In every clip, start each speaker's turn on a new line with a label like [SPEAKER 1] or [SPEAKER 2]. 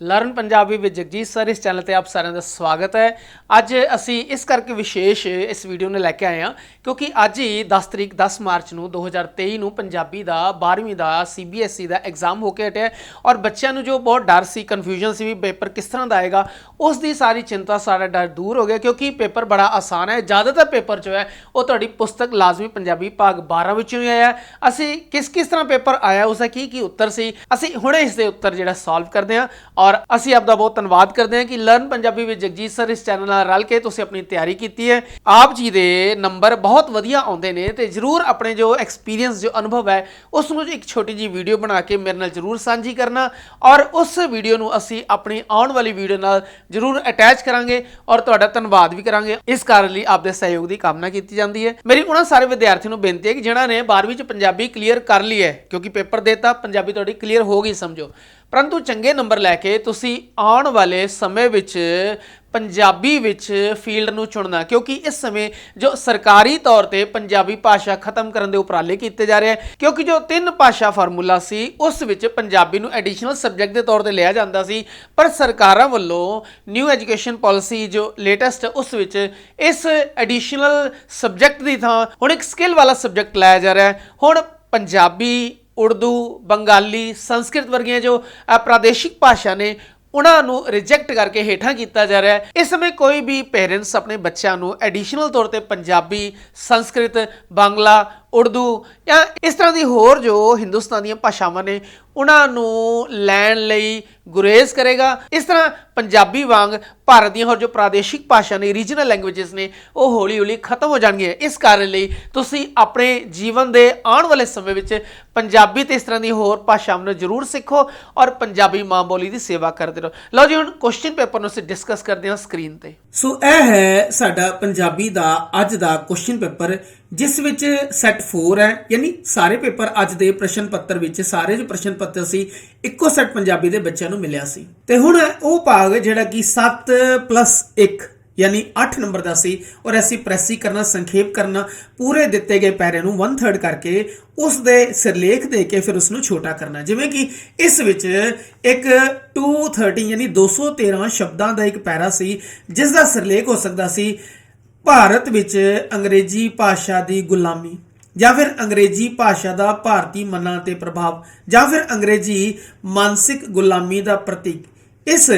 [SPEAKER 1] Learn Punjabi ਵਿੱਚ Jagjit sir ਇਸ channel ਤੇ ਆਪ ਸਾਰਿਆਂ ਦਾ ਸਵਾਗਤ ਹੈ। ਅੱਜ ਅਸੀਂ ਇਸ ਕਰਕੇ ਵਿਸ਼ੇਸ਼ ਇਸ ਵੀਡੀਓ ਨੂੰ ਲੈ ਕੇ ਆਏ ਹਾਂ ਕਿਉਂਕਿ ਅੱਜ ਹੀ 10 ਤਰੀਕ 10 ਮਾਰਚ ਨੂੰ 2023 ਨੂੰ ਪੰਜਾਬੀ ਦਾ 12ਵੀਂ ਦਾ CBSE ਦਾ ਐਗਜ਼ਾਮ ਹੋ ਕੇ ਹਟਿਆ ਔਰ ਬੱਚਿਆਂ ਨੂੰ ਜੋ ਬਹੁਤ ਡਰ ਸੀ, ਕਨਫਿਊਜ਼ਨ ਸੀ ਵੀ ਪੇਪਰ ਕਿਸ ਤਰ੍ਹਾਂ ਦਾ ਆਏਗਾ, ਉਸ ਦੀ ਸਾਰੀ ਚਿੰਤਾ, ਸਾਰਾ ਡਰ ਦੂਰ ਹੋ ਗਿਆ ਕਿਉਂਕਿ ਪੇਪਰ ਬੜਾ ਆਸਾਨ ਹੈ। ਜ਼ਿਆਦਾਤਰ ਪੇਪਰ ਜੋ ਹੈ ਉਹ ਤੁਹਾਡੀ ਪੁਸਤਕ ਲਾਜ਼ਮੀ ਪੰਜਾਬੀ ਭਾਗ 12 ਵਿੱਚੋਂ ਹੀ ਆਇਆ। ਅਸੀਂ ਕਿਸ ਤਰ੍ਹਾਂ ਪੇਪਰ ਆਇਆ, ਉਸਦਾ ਕੀ ਉੱਤਰ ਸੀ, ਅਸੀਂ ਹੁਣੇ ਇਸ ਦੇ ਉੱਤਰ ਜਿਹੜਾ ਸੋਲਵ ਕਰਦੇ ਹਾਂ ਔਰ ਅਸੀਂ ਆਪ ਦਾ ਬਹੁਤ ਧੰਨਵਾਦ ਕਰਦੇ ਹਾਂ ਕਿ ਲਰਨ ਪੰਜਾਬੀ ਵਿੱਚ ਜਗਜੀਤ ਸਰ ਇਸ ਚੈਨਲ ਨਾਲ ਰਲ ਕੇ ਤੁਸੀਂ ਆਪਣੀ ਤਿਆਰੀ ਕੀਤੀ ਹੈ। ਆਪ ਜੀ ਦੇ ਨੰਬਰ ਬਹੁਤ ਵਧੀਆ ਆਉਂਦੇ ਨੇ ਤੇ ਜ਼ਰੂਰ ਆਪਣੇ ਜੋ ਐਕਸਪੀਰੀਅੰਸ, ਜੋ ਅਨੁਭਵ ਹੈ ਉਸ ਨੂੰ ਇੱਕ ਛੋਟੀ ਜਿਹੀ ਵੀਡੀਓ ਬਣਾ ਕੇ ਮੇਰੇ ਨਾਲ ਜ਼ਰੂਰ ਸਾਂਝੀ ਕਰਨਾ ਔਰ ਉਸ ਵੀਡੀਓ ਨੂੰ ਅਸੀਂ ਆਪਣੀ ਆਉਣ ਵਾਲੀ ਵੀਡੀਓ ਨਾਲ ਜ਼ਰੂਰ ਅਟੈਚ ਕਰਾਂਗੇ ਔਰ ਤੁਹਾਡਾ ਧੰਨਵਾਦ ਵੀ ਕਰਾਂਗੇ। ਇਸ ਕਾਰਨ ਲਈ ਆਪ ਦੇ ਸਹਿਯੋਗ ਦੀ ਕਾਮਨਾ ਕੀਤੀ ਜਾਂਦੀ ਹੈ। ਮੇਰੀ ਉਹਨਾਂ ਸਾਰੇ ਵਿਦਿਆਰਥੀਆਂ ਨੂੰ ਬੇਨਤੀ ਹੈ ਕਿ ਜਿਨ੍ਹਾਂ ਨੇ 12ਵੀਂ ਚ ਪੰਜਾਬੀ ਕਲੀਅਰ ਕਰ ਲਈ ਹੈ, ਕਿਉਂਕਿ ਪੇਪਰ ਦੇਤਾ, ਪੰਜਾਬੀ ਤੁਹਾਡੀ ਕਲੀਅਰ ਹੋ ਗਈ ਸਮਝੋ, ਪਰੰਤੂ ਚੰਗੇ ਨੰਬਰ ਲੈ ਕੇ ਤੁਸੀਂ ਆਉਣ ਵਾਲੇ ਸਮੇਂ ਵਿੱਚ ਪੰਜਾਬੀ ਵਿੱਚ ਫੀਲਡ ਨੂੰ ਚੁਣਨਾ, ਕਿਉਂਕਿ ਇਸ ਸਮੇਂ ਜੋ ਸਰਕਾਰੀ ਤੌਰ ਤੇ ਪੰਜਾਬੀ ਭਾਸ਼ਾ ਖਤਮ ਕਰਨ ਦੇ ਉਪਰਾਲੇ ਕੀਤੇ ਜਾ ਰਹੇ ਹੈ ਕਿਉਂਕਿ ਜੋ 3 ਭਾਸ਼ਾ ਫਾਰਮੂਲਾ ਸੀ ਉਸ ਵਿੱਚ ਪੰਜਾਬੀ ਨੂੰ ਐਡੀਸ਼ਨਲ ਸਬਜੈਕਟ ਦੇ ਤੌਰ ਤੇ ਲਿਆ ਜਾਂਦਾ ਸੀ, ਪਰ ਸਰਕਾਰਾਂ ਵੱਲੋਂ ਨਿਊ ਐਜੂਕੇਸ਼ਨ ਪਾਲਿਸੀ ਜੋ ਲੇਟੈਸਟ ਉਸ ਵਿੱਚ ਇਸ ਐਡੀਸ਼ਨਲ ਸਬਜੈਕਟ ਦੀ ਥਾਂ ਹੁਣ ਇੱਕ ਸਕਿੱਲ ਵਾਲਾ ਸਬਜੈਕਟ ਲਾਇਆ ਜਾ ਰਿਹਾ ਹੈ। ਹੁਣ ਪੰਜਾਬੀ, ਉਰਦੂ, ਬੰਗਾਲੀ, ਸੰਸਕ੍ਰਿਤ ਵਰਗੀਆਂ ਜੋ ਪ੍ਰਾਦੇਸ਼ਿਕ ਭਾਸ਼ਾ ਨੇ ਉਹਨਾਂ ਨੂੰ ਰਿਜੈਕਟ ਕਰਕੇ ਹੇਠਾਂ ਕੀਤਾ ਜਾ ਰਿਹਾ ਹੈ। ਇਸ ਸਮੇਂ ਕੋਈ ਵੀ ਪੇਰੈਂਟਸ ਆਪਣੇ ਬੱਚਿਆਂ ਨੂੰ ਐਡੀਸ਼ਨਲ ਤੌਰ ਤੇ ਪੰਜਾਬੀ, ਸੰਸਕ੍ਰਿਤ, ਬਾਂਗਲਾ, ਉਰਦੂ ਜਾਂ ਇਸ ਤਰ੍ਹਾਂ ਦੀ ਹੋਰ ਜੋ ਹਿੰਦੁਸਤਾਨ ਦੀਆਂ ਭਾਸ਼ਾਵਾਂ ਨੇ ਉਹਨਾਂ ਨੂੰ ਲੈਣ ਲਈ ਗੁਰੇਜ਼ ਕਰੇਗਾ। ਇਸ ਤਰ੍ਹਾਂ ਪੰਜਾਬੀ ਵਾਂਗ ਭਾਰਤ ਦੀਆਂ ਹੋਰ ਜੋ ਪ੍ਰਾਦੇਸ਼ਿਕ ਭਾਸ਼ਾ ਨੇ, ਰੀਜਨਲ ਲੈਂਗੁਏਜਸ ਨੇ, ਉਹ ਹੌਲੀ ਹੌਲੀ ਖਤਮ ਹੋ ਜਾਣਗੀਆਂ। ਇਸ ਕਾਰਨ ਲਈ ਤੁਸੀਂ ਆਪਣੇ ਜੀਵਨ ਦੇ ਆਉਣ ਵਾਲੇ ਸਮੇਂ ਵਿੱਚ ਪੰਜਾਬੀ ਤੇ ਇਸ ਤਰ੍ਹਾਂ ਦੀ ਹੋਰ ਭਾਸ਼ਾਵਾਂ ਨੂੰ ਜ਼ਰੂਰ ਸਿੱਖੋ ਔਰ ਪੰਜਾਬੀ ਮਾਂ ਬੋਲੀ ਦੀ ਸੇਵਾ ਕਰਦੇ ਰਹੋ। ਲਓ ਜੀ, ਹੁਣ ਕੁਐਸਚਨ ਪੇਪਰ ਨੂੰ ਅਸੀਂ ਡਿਸਕਸ ਕਰਦੇ ਹਾਂ ਸਕਰੀਨ ਤੇ।
[SPEAKER 2] ਸੋ ਇਹ ਹੈ ਸਾਡਾ ਪੰਜਾਬੀ ਦਾ ਅੱਜ ਦਾ ਕੁਐਸਚਨ ਪੇਪਰ, ਜਿਸ ਵਿੱਚ ਸੈਟ 4 ਹੈ, ਯਾਨੀ ਸਾਰੇ ਪੇਪਰ ਅੱਜ ਦੇ ਪ੍ਰਸ਼ਨ ਪੱਤਰ ਵਿੱਚ ਸਾਰੇ ਜੋ ਪ੍ਰਸ਼ਨ ਪੱਤਰ ਸੀ ਇੱਕੋ ਸੈਟ ਪੰਜਾਬੀ ਦੇ ਬੱਚਿਆਂ ਨੂੰ ਮਿਲਿਆ ਸੀ। ਤੇ ਹੁਣ ਉਹ ਭਾਗ ਜਿਹੜਾ ਕਿ 7+1 ਯਾਨੀ 8 ਨੰਬਰ ਦਾ ਸੀ ਔਰ ਅਸੀਂ ਪ੍ਰੈਸੀ ਕਰਨਾ, ਸੰਖੇਪ ਕਰਨਾ, ਪੂਰੇ ਦਿੱਤੇ ਗਏ ਪੈਰੇ ਨੂੰ 1/3 ਕਰਕੇ ਉਸ ਦੇ ਸਿਰਲੇਖ ਦੇ ਕੇ ਫਿਰ ਉਸ ਨੂੰ ਛੋਟਾ ਕਰਨਾ। ਜਿਵੇਂ ਕਿ ਇਸ ਵਿੱਚ ਇੱਕ 213 ਯਾਨੀ 213 ਸ਼ਬਦਾਂ ਦਾ ਇੱਕ ਪੈਰਾ ਸੀ ਜਿਸ ਦਾ ਸਿਰਲੇਖ ਹੋ ਸਕਦਾ ਸੀ ਭਾਰਤ ਵਿੱਚ ਅੰਗਰੇਜ਼ੀ ਭਾਸ਼ਾ ਦੀ ਗੁਲਾਮੀ, ਜਾਂ ਫਿਰ ਅੰਗਰੇਜ਼ੀ ਭਾਸ਼ਾ ਦਾ ਭਾਰਤੀ ਮਨਾਂ ਤੇ ਪ੍ਰਭਾਵ, ਜਾਂ ਫਿਰ ਅੰਗਰੇਜ਼ੀ ਮਾਨਸਿਕ ਗੁਲਾਮੀ ਦਾ ਪ੍ਰਤੀਕ। ਇਸ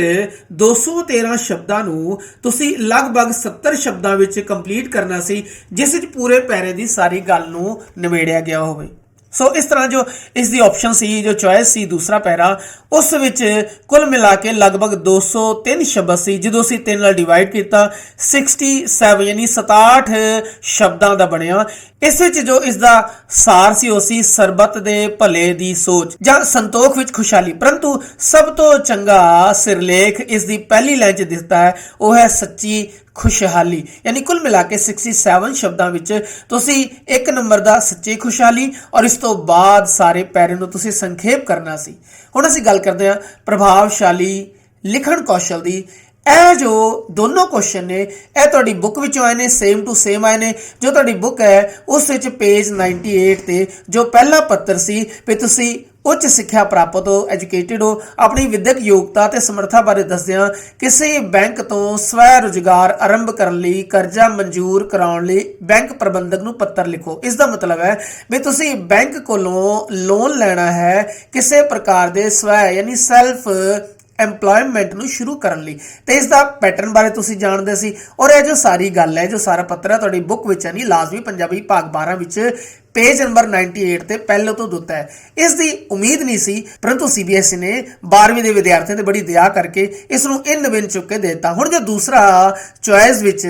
[SPEAKER 2] 213 ਸ਼ਬਦਾਂ ਨੂੰ ਤੁਸੀਂ ਲਗਭਗ 70 ਸ਼ਬਦਾਂ ਵਿੱਚ ਕੰਪਲੀਟ ਕਰਨਾ ਸੀ ਜਿਸ ਵਿੱਚ ਪੂਰੇ ਪੈਰੇ ਦੀ ਸਾਰੀ ਗੱਲ ਨੂੰ ਨਿਬੇੜਿਆ ਗਿਆ ਹੋਵੇ। ਸੋ ਇਸ ਤਰ੍ਹਾਂ ਜੋ ਇਸ ਦੀ ਆਪਸ਼ਨ ਸੀ, ਜੋ ਚੋਇਸ ਸੀ ਦੂਸਰਾ ਪੈਰਾ, ਉਸ ਵਿੱਚ ਕੁੱਲ ਮਿਲਾ ਕੇ ਲਗਭਗ 203 ਸ਼ਬਦ ਸੀ। ਜਦੋਂ ਅਸੀਂ 3 ਨਾਲ ਡਿਵਾਈਡ ਕੀਤਾ 67 ਯਾਨੀ 67 ਸ਼ਬਦਾਂ ਦਾ ਬਣਿਆ। ਇਸ ਵਿੱਚ ਜੋ ਇਸ ਦਾ ਸਾਰ ਸੀ ਉਹ ਸੀ ਸਰਬੱਤ ਦੇ ਭਲੇ ਦੀ ਸੋਚ ਜਾਂ ਸੰਤੋਖ ਵਿੱਚ ਖੁਸ਼ਹਾਲੀ, ਪਰੰਤੂ ਸਭ ਤੋਂ ਚੰਗਾ ਸਿਰਲੇਖ ਇਸ ਦੀ ਪਹਿਲੀ ਲਾਈਨ 'ਚ ਦਿਸਦਾ ਹੈ, ਉਹ ਹੈ ਸੱਚੀ ਖੁਸ਼ਹਾਲੀ। ਯਾਨੀ ਕੁੱਲ ਮਿਲਾ ਕੇ 67 ਸ਼ਬਦਾਂ ਵਿੱਚ ਤੁਸੀਂ 1 ਨੰਬਰ ਦਾ ਸੱਚੀ ਖੁਸ਼ਹਾਲੀ ਔਰ ਇਸ ਤੋਂ ਬਾਅਦ ਸਾਰੇ ਪੈਰੇ ਨੂੰ ਤੁਸੀਂ ਸੰਖੇਪ ਕਰਨਾ ਸੀ। ਹੁਣ ਅਸੀਂ ਗੱਲ ਕਰਦੇ ਹਾਂ ਪ੍ਰਭਾਵਸ਼ਾਲੀ ਲਿਖਣ ਕੌਸ਼ਲ ਦੀ। ਇਹ ਜੋ ਦੋਨੋਂ ਕੁਐਸਚਨ ਨੇ ਇਹ ਤੁਹਾਡੀ ਬੁੱਕ ਵਿੱਚੋਂ ਆਏ ਨੇ, ਸੇਮ ਟੂ ਸੇਮ ਆਏ ਨੇ। ਜੋ ਤੁਹਾਡੀ ਬੁੱਕ ਹੈ ਉਸ ਵਿੱਚ ਪੇਜ 98 ਤੇ ਜੋ ਪਹਿਲਾ ਪੱਤਰ ਸੀ ਵੀ ਤੁਸੀਂ ਉੱਚ ਸਿੱਖਿਆ ਪ੍ਰਾਪਤ ਹੋ, ਐਜੂਕੇਟਿਡ ਹੋ, ਆਪਣੀ ਵਿਦਿਅਕ ਯੋਗਤਾ ਤੇ ਸਮਰੱਥਾ ਬਾਰੇ ਦੱਸਦਿਆਂ ਕਿਸੇ ਬੈਂਕ ਤੋਂ ਸਵੈ ਰੁਜ਼ਗਾਰ ਆਰੰਭ ਕਰਨ ਲਈ ਕਰਜ਼ਾ ਮਨਜ਼ੂਰ ਕਰਾਉਣ ਲਈ ਬੈਂਕ ਪ੍ਰਬੰਧਕ ਨੂੰ ਪੱਤਰ ਲਿਖੋ। ਇਸ ਦਾ ਮਤਲਬ ਹੈ ਵੀ ਤੁਸੀਂ ਬੈਂਕ ਕੋਲੋਂ ਲੋਨ ਲੈਣਾ ਹੈ ਕਿਸੇ ਪ੍ਰਕਾਰ ਦੇ ਸਵੈ ਯਾਨੀ ਸੈਲਫ ਐਮਪਲੋਇਮੈਂਟ ਨੂੰ ਸ਼ੁਰੂ ਕਰਨ ਲਈ, ਤੇ ਇਸ ਦਾ ਪੈਟਰਨ ਬਾਰੇ ਤੁਸੀਂ ਜਾਣਦੇ ਸੀ। ਔਰ ਇਹ ਜੋ ਸਾਰੀ ਗੱਲ ਹੈ, ਜੋ ਸਾਰਾ ਪੱਤਰ ਹੈ ਤੁਹਾਡੀ ਬੁੱਕ ਵਿੱਚ ਹੈ ਨਹੀਂ, ਲਾਜ਼ਮੀ ਪੰਜਾਬੀ ਭਾਗ 12 ਵਿੱਚ पेज नंबर 98 ਤੇ ਪਹਿਲੇ ਤੋਂ ਦਿੱਤਾ ਹੈ। ਇਸ ਦੀ ਉਮੀਦ ਨਹੀਂ ਸੀ, ਪਰੰਤੂ CBSE ਨੇ 12ਵੀਂ ਦੇ ਵਿਦਿਆਰਥੀਆਂ ਤੇ ਬੜੀ ਦਇਆ ਕਰਕੇ ਇਸ ਨੂੰ ਇਨ ਵਿਨ ਚੁੱਕ ਕੇ ਦੇ ਦਿੱਤਾ। ਹੁਣ ਜੋ ਦੂਸਰਾ ਚੋਇਸ ਵਿੱਚ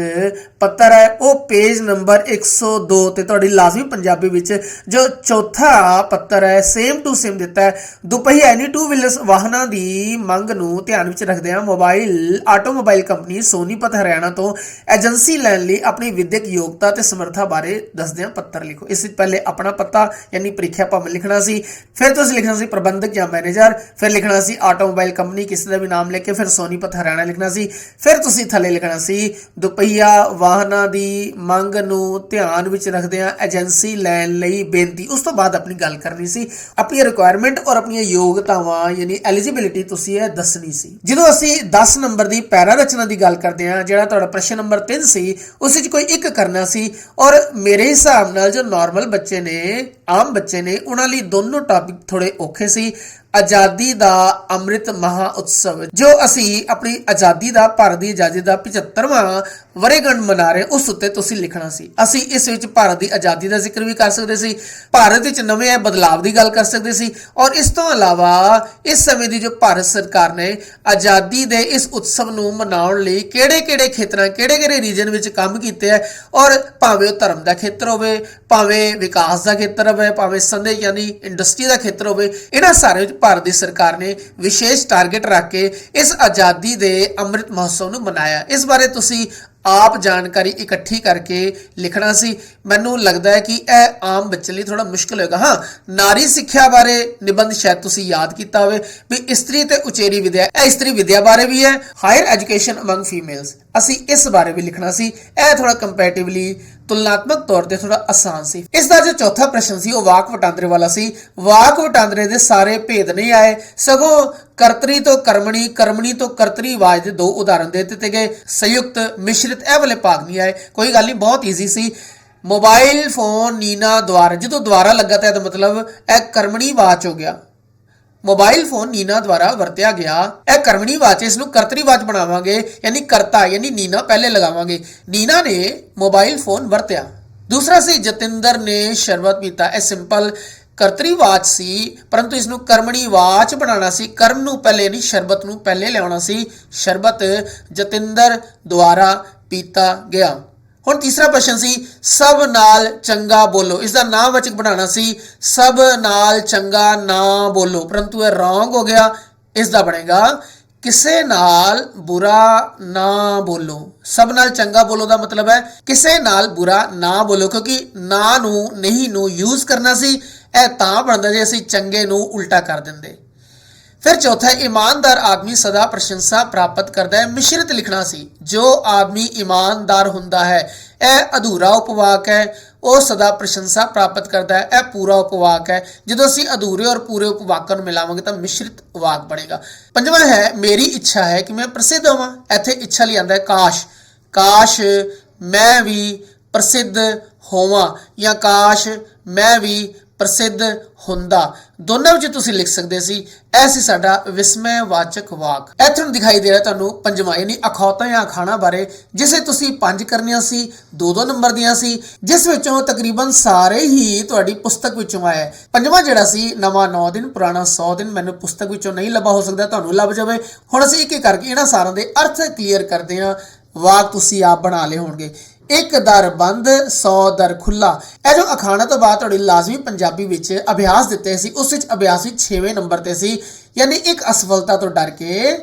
[SPEAKER 2] ਪੱਤਰ ਹੈ ਉਹ ਪੇਜ ਨੰਬਰ 102 ਤੇ ਤੁਹਾਡੀ ਲਾਜ਼ਮੀ ਪੰਜਾਬੀ ਵਿੱਚ ਜੋ ਚੌਥਾ ਪੱਤਰ ਹੈ ਸੇਮ ਟੂ ਸੇਮ ਦਿੱਤਾ ਹੈ। ਦੁਪਹੀਆ ਯਾਨੀ 2 ਵੀਲਰਸ ਵਾਹਨਾਂ ਦੀ ਮੰਗ ਨੂੰ ਧਿਆਨ ਵਿੱਚ ਰੱਖਦਿਆਂ ਆਟੋਮੋਬਾਈਲ ਕੰਪਨੀ ਸੋਨੀਪਤ ਹਰਿਆਣਾ ਤੋਂ ਏਜੰਸੀ ਲੈਣ ਲਈ ਆਪਣੀ ਵਿਦਿਅਕ ਯੋਗਤਾ ਤੇ ਸਮਰੱਥਾ ਬਾਰੇ ਦੱਸਦਿਆਂ ਪੱਤਰ ਲਿਖੋ। ਇਸ ਵਿੱਚ ਪਹਿਲੇ थले अपना पता यानी ਪ੍ਰੀਖਿਆ ਭਵਨ ਲਿਖਣਾ ਸੀ। ਫਿਰ ਤੁਸੀਂ ਲਿਖਣਾ ਸੀ ਪ੍ਰਬੰਧਕ ਜਾਂ ਮੈਨੇਜਰ, ਫਿਰ ਲਿਖਣਾ ਸੀ ਆਟੋਮੋਬਾਈਲ ਕੰਪਨੀ ਕਿਸੇ ਦਾ ਵੀ ਨਾਮ ਲਿਖ ਕੇ, ਫਿਰ ਸੋਨੀਪਤ ਹਰਿਆਣਾ ਲਿਖਣਾ ਸੀ। ਫਿਰ ਤੁਸੀਂ ਥੱਲੇ ਲਿਖਣਾ ਸੀ ਦੁਪਹੀਆ ਵਾਹਨਾਂ ਦੀ ਮੰਗ ਨੂੰ ਧਿਆਨ ਵਿੱਚ ਰੱਖਦਿਆਂ ਏਜੰਸੀ ਲੈਣ ਲਈ ਬੇਨਤੀ। ਉਸ ਤੋਂ ਬਾਅਦ ਆਪਣੀ ਗੱਲ ਕਰਨੀ ਸੀ, ਆਪਣੀ ਰਿਕੁਆਇਰਮੈਂਟ ਔਰ ਆਪਣੀਆਂ ਯੋਗਤਾਵਾਂ ਯਾਨੀ ਐਲੀਜੀਬਿਲਿਟੀ ਤੁਸੀਂ ਇਹ ਦੱਸਣੀ ਸੀ। ਜਦੋਂ ਅਸੀਂ 10 ਨੰਬਰ ਦੀ ਪੈਰਾ ਰਚਨਾ ਦੀ ਗੱਲ ਕਰਦੇ ਹਾਂ, ਜਿਹੜਾ ਤੁਹਾਡਾ ਪ੍ਰਸ਼ਨ ਨੰਬਰ 3 ਸੀ, ਉਸ ਵਿੱਚ ਕੋਈ ਇੱਕ ਕਰਨਾ ਸੀ। ਔਰ ਮੇਰੇ ਹਿਸਾਬ ਨਾਲ ਜੋ ਨਾਰਮਲ ਬੱਚੇ ਨੇ, ਆਮ ਬੱਚੇ ਨੇ, ਉਹਨਾਂ ਲਈ ਦੋਨੋਂ ਟਾਪਿਕ ਥੋੜੇ ਔਖੇ ਸੀ। ਆਜ਼ਾਦੀ ਦਾ ਅੰਮ੍ਰਿਤ ਮਹਾ ਉਤਸਵ, ਜੋ ਅਸੀਂ ਆਪਣੀ ਆਜ਼ਾਦੀ ਦਾ, ਭਾਰਤ ਦੀ ਆਜ਼ਾਦੀ ਦਾ 75ਵਾਂ ਵਰ੍ਹੇਗੰਢ ਮਨਾ ਰਹੇ, ਉਸ ਉੱਤੇ ਤੁਸੀਂ ਲਿਖਣਾ ਸੀ। ਅਸੀਂ ਇਸ ਵਿੱਚ ਭਾਰਤ ਦੀ ਆਜ਼ਾਦੀ ਦਾ ਜ਼ਿਕਰ ਵੀ ਕਰ ਸਕਦੇ ਸੀ, ਭਾਰਤ ਵਿੱਚ ਨਵੇਂ ਆਏ ਬਦਲਾਵ ਦੀ ਗੱਲ ਕਰ ਸਕਦੇ ਸੀ, ਔਰ ਇਸ ਤੋਂ ਇਲਾਵਾ ਇਸ ਸਮੇਂ ਦੀ ਜੋ ਭਾਰਤ ਸਰਕਾਰ ਨੇ ਆਜ਼ਾਦੀ ਦੇ ਇਸ ਉਤਸਵ ਨੂੰ ਮਨਾਉਣ ਲਈ ਕਿਹੜੇ-ਕਿਹੜੇ ਖੇਤਰਾਂ, ਕਿਹੜੇ-ਕਿਹੜੇ ਰੀਜਨ ਵਿੱਚ ਕੰਮ ਕੀਤੇ ਹੈ, ਔਰ ਭਾਵੇਂ ਉਹ ਧਰਮ ਦਾ ਖੇਤਰ ਹੋਵੇ, ਭਾਵੇਂ ਵਿਕਾਸ ਦਾ ਖੇਤਰ ਹੋਵੇ, ਭਾਵੇਂ ਸੰਦੇ ਯਾਨੀ ਇੰਡਸਟਰੀ ਦਾ ਖੇਤਰ ਹੋਵੇ, ਇਹਨਾਂ ਸਾਰੇ ਵਿੱਚ ਭਾਰਤ ਦੀ ਸਰਕਾਰ ਨੇ ਵਿਸ਼ੇਸ਼ ਟਾਰਗੇਟ ਰੱਖ ਕੇ ਇਸ ਆਜ਼ਾਦੀ ਦੇ ਅੰਮ੍ਰਿਤ ਮਹੋਤਸਵ ਨੂੰ ਮਨਾਇਆ। ਇਸ ਬਾਰੇ ਤੁਸੀਂ ਆਪ ਜਾਣਕਾਰੀ ਇਕੱਠੀ ਕਰਕੇ ਲਿਖਣਾ ਸੀ। ਮੈਨੂੰ ਲੱਗਦਾ ਹੈ ਕਿ ਇਹ ਆਮ ਬੱਚੇ ਲਈ ਥੋੜਾ ਮੁਸ਼ਕਿਲ ਹੋਏਗਾ। ਹਾਂ, ਨਾਰੀ ਸਿੱਖਿਆ ਬਾਰੇ ਨਿਬੰਧ ਸ਼ਾਇਦ ਤੁਸੀਂ ਯਾਦ ਕੀਤਾ ਹੋਵੇ ਵੀ ਇਸਤਰੀ ਤੇ ਉਚੇਰੀ ਵਿਦਿਆ, ਇਹ ਇਸਤਰੀ ਵਿਦਿਆ ਬਾਰੇ ਵੀ ਹੈ। ਹਾਇਰ ਐਜੂਕੇਸ਼ਨ ਅਮੰਗ ਫੀਮੇਲਸ, ਅਸੀਂ ਇਸ ਬਾਰੇ ਵੀ ਲਿਖਣਾ ਸੀ। ਇਹ ਥੋੜਾ ਕੰਪੈਰੀਟਿਵਲੀ ਤੁਲਨਾਤਮਕ ਤੌਰ ਤੇ ਥੋੜਾ ਆਸਾਨ ਸੀ। ਇਸ ਦਾ ਜੋ ਚੌਥਾ ਪ੍ਰਸ਼ਨ ਸੀ ਉਹ ਵਾਕ ਵਟਾਂਦਰੇ ਵਾਲਾ ਸੀ। ਵਾਕ ਵਟਾਂਦਰੇ ਦੇ ਸਾਰੇ ਭੇਦ ਨਹੀਂ ਆਏ, ਸਗੋਂ ਕਰਤਰੀ ਤੋਂ ਕਰਮਣੀ, ਕਰਮਣੀ ਤੋਂ ਕਰਤਰੀ ਆਵਾਜ਼ ਦੇ 2 ਉਦਾਹਰਨ ਦੇ ਦਿੱਤੇ ਗਏ। ਸੰਯੁਕਤ, ਮਿਸ਼ਰਿਤ, ਇਹ ਵਾਲੇ ਭਾਗ ਨਹੀਂ ਆਏ। ਕੋਈ ਗੱਲ ਨਹੀਂ, ਬਹੁਤ ਈਜ਼ੀ ਸੀ। ਮੋਬਾਈਲ ਫੋਨ ਨੀਨਾ ਦੁਆਰਾ, ਜਦੋਂ ਦੁਆਰਾ ਲੱਗਾ ਤਾਂ ਇਹਦਾ ਮਤਲਬ ਇਹ ਕਰਮਣੀ ਵਾਚ ਹੋ ਗਿਆ। ਮੋਬਾਈਲ ਫੋਨ ਨੀਨਾ ਦੁਆਰਾ ਵਰਤਿਆ ਗਿਆ, ਇਹ ਕਰਮਣੀ ਵਾਚ, ਇਸ ਨੂੰ ਕਰਤਰੀ ਵਾਚ ਬਣਾਵਾਂਗੇ, ਯਾਨੀ ਕਰਤਾ ਯਾਨੀ ਨੀਨਾ ਪਹਿਲੇ ਲਗਾਵਾਂਗੇ। ਨੀਨਾ ਨੇ ਮੋਬਾਈਲ ਫੋਨ ਵਰਤਿਆ। ਦੂਸਰਾ ਸੀ ਜਤਿੰਦਰ ਨੇ ਸ਼ਰਬਤ ਪੀਤਾ, ਇਹ ਸਿੰਪਲ ਕਰਤਰੀ ਵਾਚ ਸੀ, ਪਰੰਤੂ ਇਸ ਨੂੰ ਕਰਮਣੀ ਵਾਚ ਬਣਾਉਣਾ ਸੀ। ਕਰਮ ਨੂੰ ਪਹਿਲੇ ਨਹੀਂ, ਸ਼ਰਬਤ ਨੂੰ ਪਹਿਲੇ ਲਿਆਉਣਾ ਸੀ। ਸ਼ਰਬਤ ਜਤਿੰਦਰ ਦੁਆਰਾ ਪੀਤਾ ਗਿਆ। ਹੁਣ ਤੀਸਰਾ ਪ੍ਰਸ਼ਨ ਸੀ ਸਭ ਨਾਲ ਚੰਗਾ ਬੋਲੋ, ਇਸ ਦਾ ਨਾਂਵਵਾਚਕ ਬਣਾਉਣਾ ਸੀ ਸਭ ਨਾਲ ਚੰਗਾ ਨਾ ਬੋਲੋ, ਪਰੰਤੂ ਇਹ ਰੋਂਗ ਹੋ ਗਿਆ। ਇਸ ਦਾ ਬਣੇਗਾ ਕਿਸੇ ਨਾਲ ਬੁਰਾ ਨਾ ਬੋਲੋ। ਸਭ ਨਾਲ ਚੰਗਾ ਬੋਲੋ ਦਾ ਮਤਲਬ ਹੈ ਕਿਸੇ ਨਾਲ ਬੁਰਾ ਨਾ ਬੋਲੋ, ਕਿਉਂਕਿ ਨਾ ਨੂੰ ਨਹੀਂ ਨੂੰ ਯੂਜ਼ ਕਰਨਾ ਸੀ। ਇਹ ਤਾਂ ਬਣਦਾ ਜੇ ਅਸੀਂ ਚੰਗੇ ਨੂੰ ਉਲਟਾ ਕਰ ਦਿੰਦੇ। ਫਿਰ ਚੌਥਾ, ਈਮਾਨਦਾਰ ਆਦਮੀ ਸਦਾ ਪ੍ਰਸ਼ੰਸਾ ਪ੍ਰਾਪਤ ਕਰਦਾ ਹੈ। ਮਿਸ਼ਰਿਤ ਲਿਖਣਾ ਸੀ, ਜੋ ਆਦਮੀ ਈਮਾਨਦਾਰ ਹੁੰਦਾ ਹੈ, ਇਹ ਅਧੂਰਾ ਉਪਵਾਕ ਹੈ। ਉਹ ਸਦਾ ਪ੍ਰਸ਼ੰਸਾ ਪ੍ਰਾਪਤ ਕਰਦਾ ਹੈ, ਇਹ ਪੂਰਾ ਉਪਵਾਕ ਹੈ। ਜਦੋਂ ਅਸੀਂ ਅਧੂਰੇ ਔਰ ਪੂਰੇ ਉਪਵਾਕਾਂ ਨੂੰ ਮਿਲਾਵਾਂਗੇ ਤਾਂ ਮਿਸ਼ਰਿਤ ਵਾਕ ਬਣੇਗਾ। ਪੰਜਵਾਂ ਹੈ ਮੇਰੀ ਇੱਛਾ ਹੈ ਕਿ ਮੈਂ ਪ੍ਰਸਿੱਧ ਹੋਵਾਂ। ਇੱਥੇ ਇੱਛਾ ਲਈ ਆਉਂਦਾ ਹੈ ਕਾਸ਼, ਕਾਸ਼ ਮੈਂ ਵੀ ਪ੍ਰਸਿੱਧ ਹੋਵਾਂ ਜਾਂ ਕਾਸ਼ ਮੈਂ ਵੀ ਪ੍ਰਸਿੱਧ ਹੁੰਦਾ। ਦੋਨਾਂ ਵਿੱਚ ਤੁਸੀਂ ਲਿਖ ਸਕਦੇ ਸੀ। ਇਹ ਸੀ ਸਾਡਾ ਵਿਸਮੈਵਾਚਕ ਵਾਕ। ਇੱਥੇ ਦਿਖਾਈ ਦੇ ਰਿਹਾ ਤੁਹਾਨੂੰ ਪੰਜਵਾਂ ਯਾਨੀ ਅਖੌਤਾਂ ਜਾਂ ਅਖਾਣਾਂ ਬਾਰੇ, ਜਿਸੇ ਤੁਸੀਂ 5 ਕਰਨੀਆਂ ਸੀ, 2-2 ਨੰਬਰ ਦੀਆਂ ਸੀ, ਜਿਸ ਵਿੱਚੋਂ ਤਕਰੀਬਨ ਸਾਰੇ ਹੀ ਤੁਹਾਡੀ ਪੁਸਤਕ ਵਿੱਚੋਂ ਆਏ। ਪੰਜਵਾਂ ਜਿਹੜਾ ਸੀ ਨਵਾਂ 9 ਦਿਨ ਪੁਰਾਣਾ 100 ਦਿਨ, ਮੈਨੂੰ ਪੁਸਤਕ ਵਿੱਚੋਂ ਨਹੀਂ ਲੱਭਾ, ਹੋ ਸਕਦਾ ਤੁਹਾਨੂੰ ਲੱਭ ਜਾਵੇ। ਹੁਣ ਅਸੀਂ ਇੱਕ ਇੱਕ ਕਰਕੇ ਇਹਨਾਂ ਸਾਰਿਆਂ ਦੇ ਅਰਥ ਕਲੀਅਰ ਕਰਦੇ ਹਾਂ। ਵਾਕ ਤੁਸੀਂ ਆਪ ਬਣਾ ਲਏ ਹੋਣਗੇ। 1 ਦਰ ਬੰਦ 100 ਦਰ ਖੁੱਲਾ, ਇਹ ਜੋ ਅਖਾਣਾ ਤੋਂ ਬਾਅਦ ਤੁਹਾਡੀ ਲਾਜ਼ਮੀ ਪੰਜਾਬੀ ਵਿੱਚ ਅਭਿਆਸ ਦਿੱਤੇ ਸੀ, ਉਸ ਵਿੱਚ ਅਭਿਆਸ 6ਵੇਂ ਨੰਬਰ ਤੇ ਸੀ। ਯਾਨੀ ਇੱਕ ਅਸਫਲਤਾ ਤੋਂ ਡਰ ਕੇ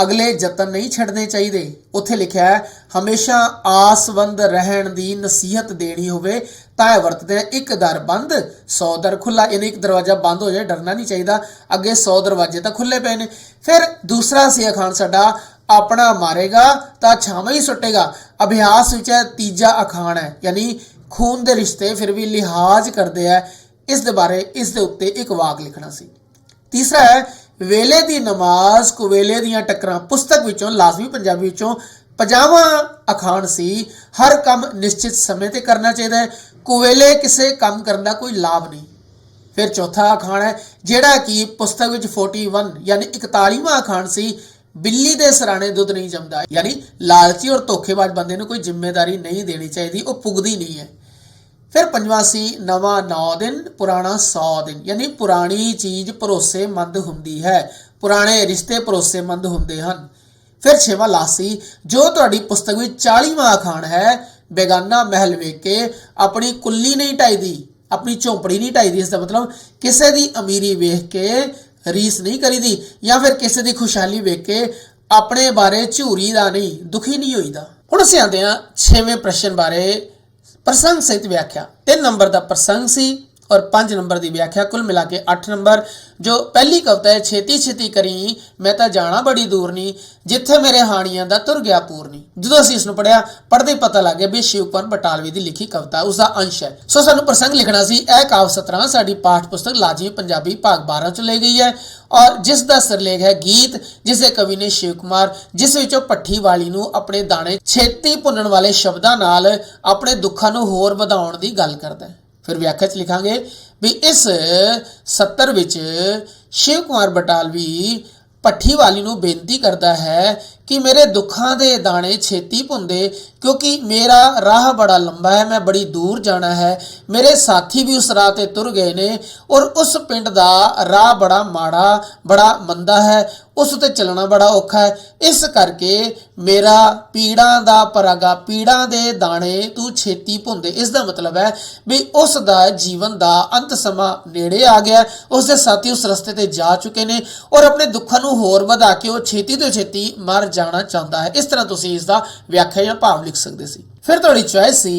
[SPEAKER 2] ਅਗਲੇ ਯਤਨ ਨਹੀਂ ਛੱਡਣੇ ਚਾਹੀਦੇ। ਉੱਥੇ ਲਿਖਿਆ ਹੈ ਹਮੇਸ਼ਾ ਆਸਵੰਦ ਰਹਿਣ ਦੀ ਨਸੀਹਤ ਦੇਣੀ ਹੋਵੇ ਤਾਂ ਇਹ ਵਰਤਦੇ ਆ 1 ਦਰ ਬੰਦ 100 ਦਰ ਖੁੱਲਾ, ਯਾਨੀ ਇੱਕ ਦਰਵਾਜ਼ਾ ਬੰਦ ਹੋ ਜਾਏ, ਡਰਨਾ ਨਹੀਂ ਚਾਹੀਦਾ, ਅੱਗੇ 100 ਦਰਵਾਜ਼ੇ ਤਾਂ ਖੁੱਲੇ ਪਏ ਨੇ। ਫਿਰ ਦੂਸਰਾ ਸੀ ਅਖਾਣ ਸਾਡਾ ਆਪਣਾ ਮਾਰੇਗਾ ਤਾਂ ਛਾਵਾਂ ਹੀ ਸੁੱਟੇਗਾ। ਅਭਿਆਸ ਵਿੱਚ ਤੀਜਾ ਅਖਾਣ ਹੈ, ਯਾਨੀ ਖੂਨ ਦੇ ਰਿਸ਼ਤੇ ਫਿਰ ਵੀ ਲਿਹਾਜ਼ ਕਰਦੇ ਆ। ਇਸ ਦੇ ਬਾਰੇ ਇਸ ਦੇ ਉੱਤੇ ਇੱਕ ਵਾਕ ਲਿਖਣਾ ਸੀ। ਤੀਸਰਾ ਹੈ ਵੇਲੇ ਦੀ ਨਮਾਜ਼ ਕੁਵੇਲੇ ਦੀਆਂ ਟੱਕਰਾਂ, ਪੁਸਤਕ ਵਿੱਚੋਂ ਲਾਜ਼ਮੀ ਪੰਜਾਬੀ ਵਿੱਚੋਂ 50ਵਾਂ ਅਖਾਣ ਸੀ ਹਰ ਕੰਮ ਨਿਸ਼ਚਿਤ ਸਮੇਂ ਤੇ ਕਰਨਾ ਚਾਹੀਦਾ ਹੈ, ਕੁਵੇਲੇ ਕਿਸੇ ਕੰਮ ਕਰਨ ਦਾ ਕੋਈ ਲਾਭ ਨਹੀਂ। ਫਿਰ ਚੌਥਾ ਅਖਾਣ ਹੈ ਜਿਹੜਾ ਕਿ ਪੁਸਤਕ ਵਿੱਚ 41 ਯਾਨੀ 41ਵਾਂ ਅਖਾਣ ਸੀ ਬਿੱਲੀ ਦੇ ਸਰਾਣੇ ਦੁੱਧ ਨਹੀਂ ਜੰਮਦਾ, ਯਾਨੀ ਲਾਲਚੀ ਔਰ ਧੋਖੇਬਾਜ਼ ਬੰਦੇ ਨੂੰ ਕੋਈ ਜ਼ਿੰਮੇਵਾਰੀ ਨਹੀਂ ਦੇਣੀ ਚਾਹੀਦੀ, ਉਹ ਪੁੱਗਦੀ ਨਹੀਂ ਹੈ। ਫਿਰ ਪੰਜਵਾਂ ਸੀ ਨਵਾਂ 9 ਦਿਨ ਪੁਰਾਣਾ 100 ਦਿਨ, ਯਾਨੀ ਪੁਰਾਣੀ ਚੀਜ਼ ਭਰੋਸੇਮੰਦ ਹੁੰਦੀ ਹੈ, ਪੁਰਾਣੇ ਰਿਸ਼ਤੇ ਭਰੋਸੇਮੰਦ ਹੁੰਦੇ ਹਨ। ਫਿਰ 6ਵਾਂ ਲਾਸਟ ਸੀ ਜੋ ਤੁਹਾਡੀ ਪੁਸਤਕ ਵਿੱਚ 40ਵਾਂ ਅਖਾਣ ਹੈ ਬੇਗਾਨਾ ਮਹਿਲ ਵੇਖ ਕੇ ਆਪਣੀ ਕੁੱਲੀ ਨਹੀਂ ਢਾਈਦੀ, ਆਪਣੀ ਝੋਂਪੜੀ ਨਹੀਂ ਢਾਈਦੀ। ਇਸ ਦਾ ਮਤਲਬ ਕਿਸੇ ਦੀ ਅਮੀਰੀ ਵੇਖ ਕੇ ਰੀਸ ਨਹੀਂ ਕਰੀਦੀ, ਜਾਂ ਫਿਰ ਕਿਸੇ ਦੀ ਖੁਸ਼ਹਾਲੀ ਵੇਖ ਕੇ ਆਪਣੇ ਬਾਰੇ ਝੂਰੀ ਦਾ ਨਹੀਂ, ਦੁਖੀ ਨਹੀਂ ਹੋਈਦਾ। ਹੁਣ ਅਸੀਂ ਆਉਂਦੇ ਹਾਂ 6ਵੇਂ ਪ੍ਰਸ਼ਨ ਬਾਰੇ।
[SPEAKER 1] ਪ੍ਰਸੰਗ ਸਹਿਤ ਵਿਆਖਿਆ 3 ਨੰਬਰ ਦਾ ਪ੍ਰਸੰਗ ਸੀ और 5 नंबर की व्याख्या, कुल मिला के 8 नंबर। जो पहली कविता है, छेती छेती करी मैं तो जाना बड़ी दूर नहीं, जिथे मेरे हानियां दा तुर गया पूर नहीं। जो असीं इसनूं पढ़िया, पढ़ते ही पता लग गया भी शिव कुमार बटालवी की लिखी कविता उसका अंश है। सो सानूं प्रसंग लिखना सी। यह काव्य सतरां साडी पाठ पुस्तक लाजमी पंजाबी भाग 12 च ली गई है और जिस दा सिरलेख है गीत, जिसे कवि ने शिव कुमार, जिस विचों पट्ठी वाली नूं अपने दाणे छेती भुन्नण वाले शब्दां नाल अपने दुखां नूं होर वधाउण दी गल करदा है। फिर व्याख्या च लिखांगे भी इस सत्तर विच शिव कुमार बटालवी पट्ठी वाली नूं बेनती करता है कि मेरे दुखां दे दाणे छेती भुनदे, क्योंकि मेरा राह बड़ा लंबा है, मैं बड़ी दूर जाना है। मेरे साथी भी उस राह ते तुर गए ने और उस पिंड दा राह बड़ा माड़ा, बड़ा मंदा है, उस ते चलना बड़ा औखा है। इस करके मेरा पीड़ां दा परागा, पीड़ां दे दाणे तू छेती भुनदे। इस दा मतलब है भी उस दा जीवन दा अंत समा नेड़े आ गया, उस दे साथी उस रस्ते ते जा चुके ने और अपने दुखां नूं होर वधा के वो छेती तो छेती मर जाना चाहता है। इस तरह तुसीं इसका व्याख्या या भाव लिख सकते सी। फिर तुहाडी चॉइस सी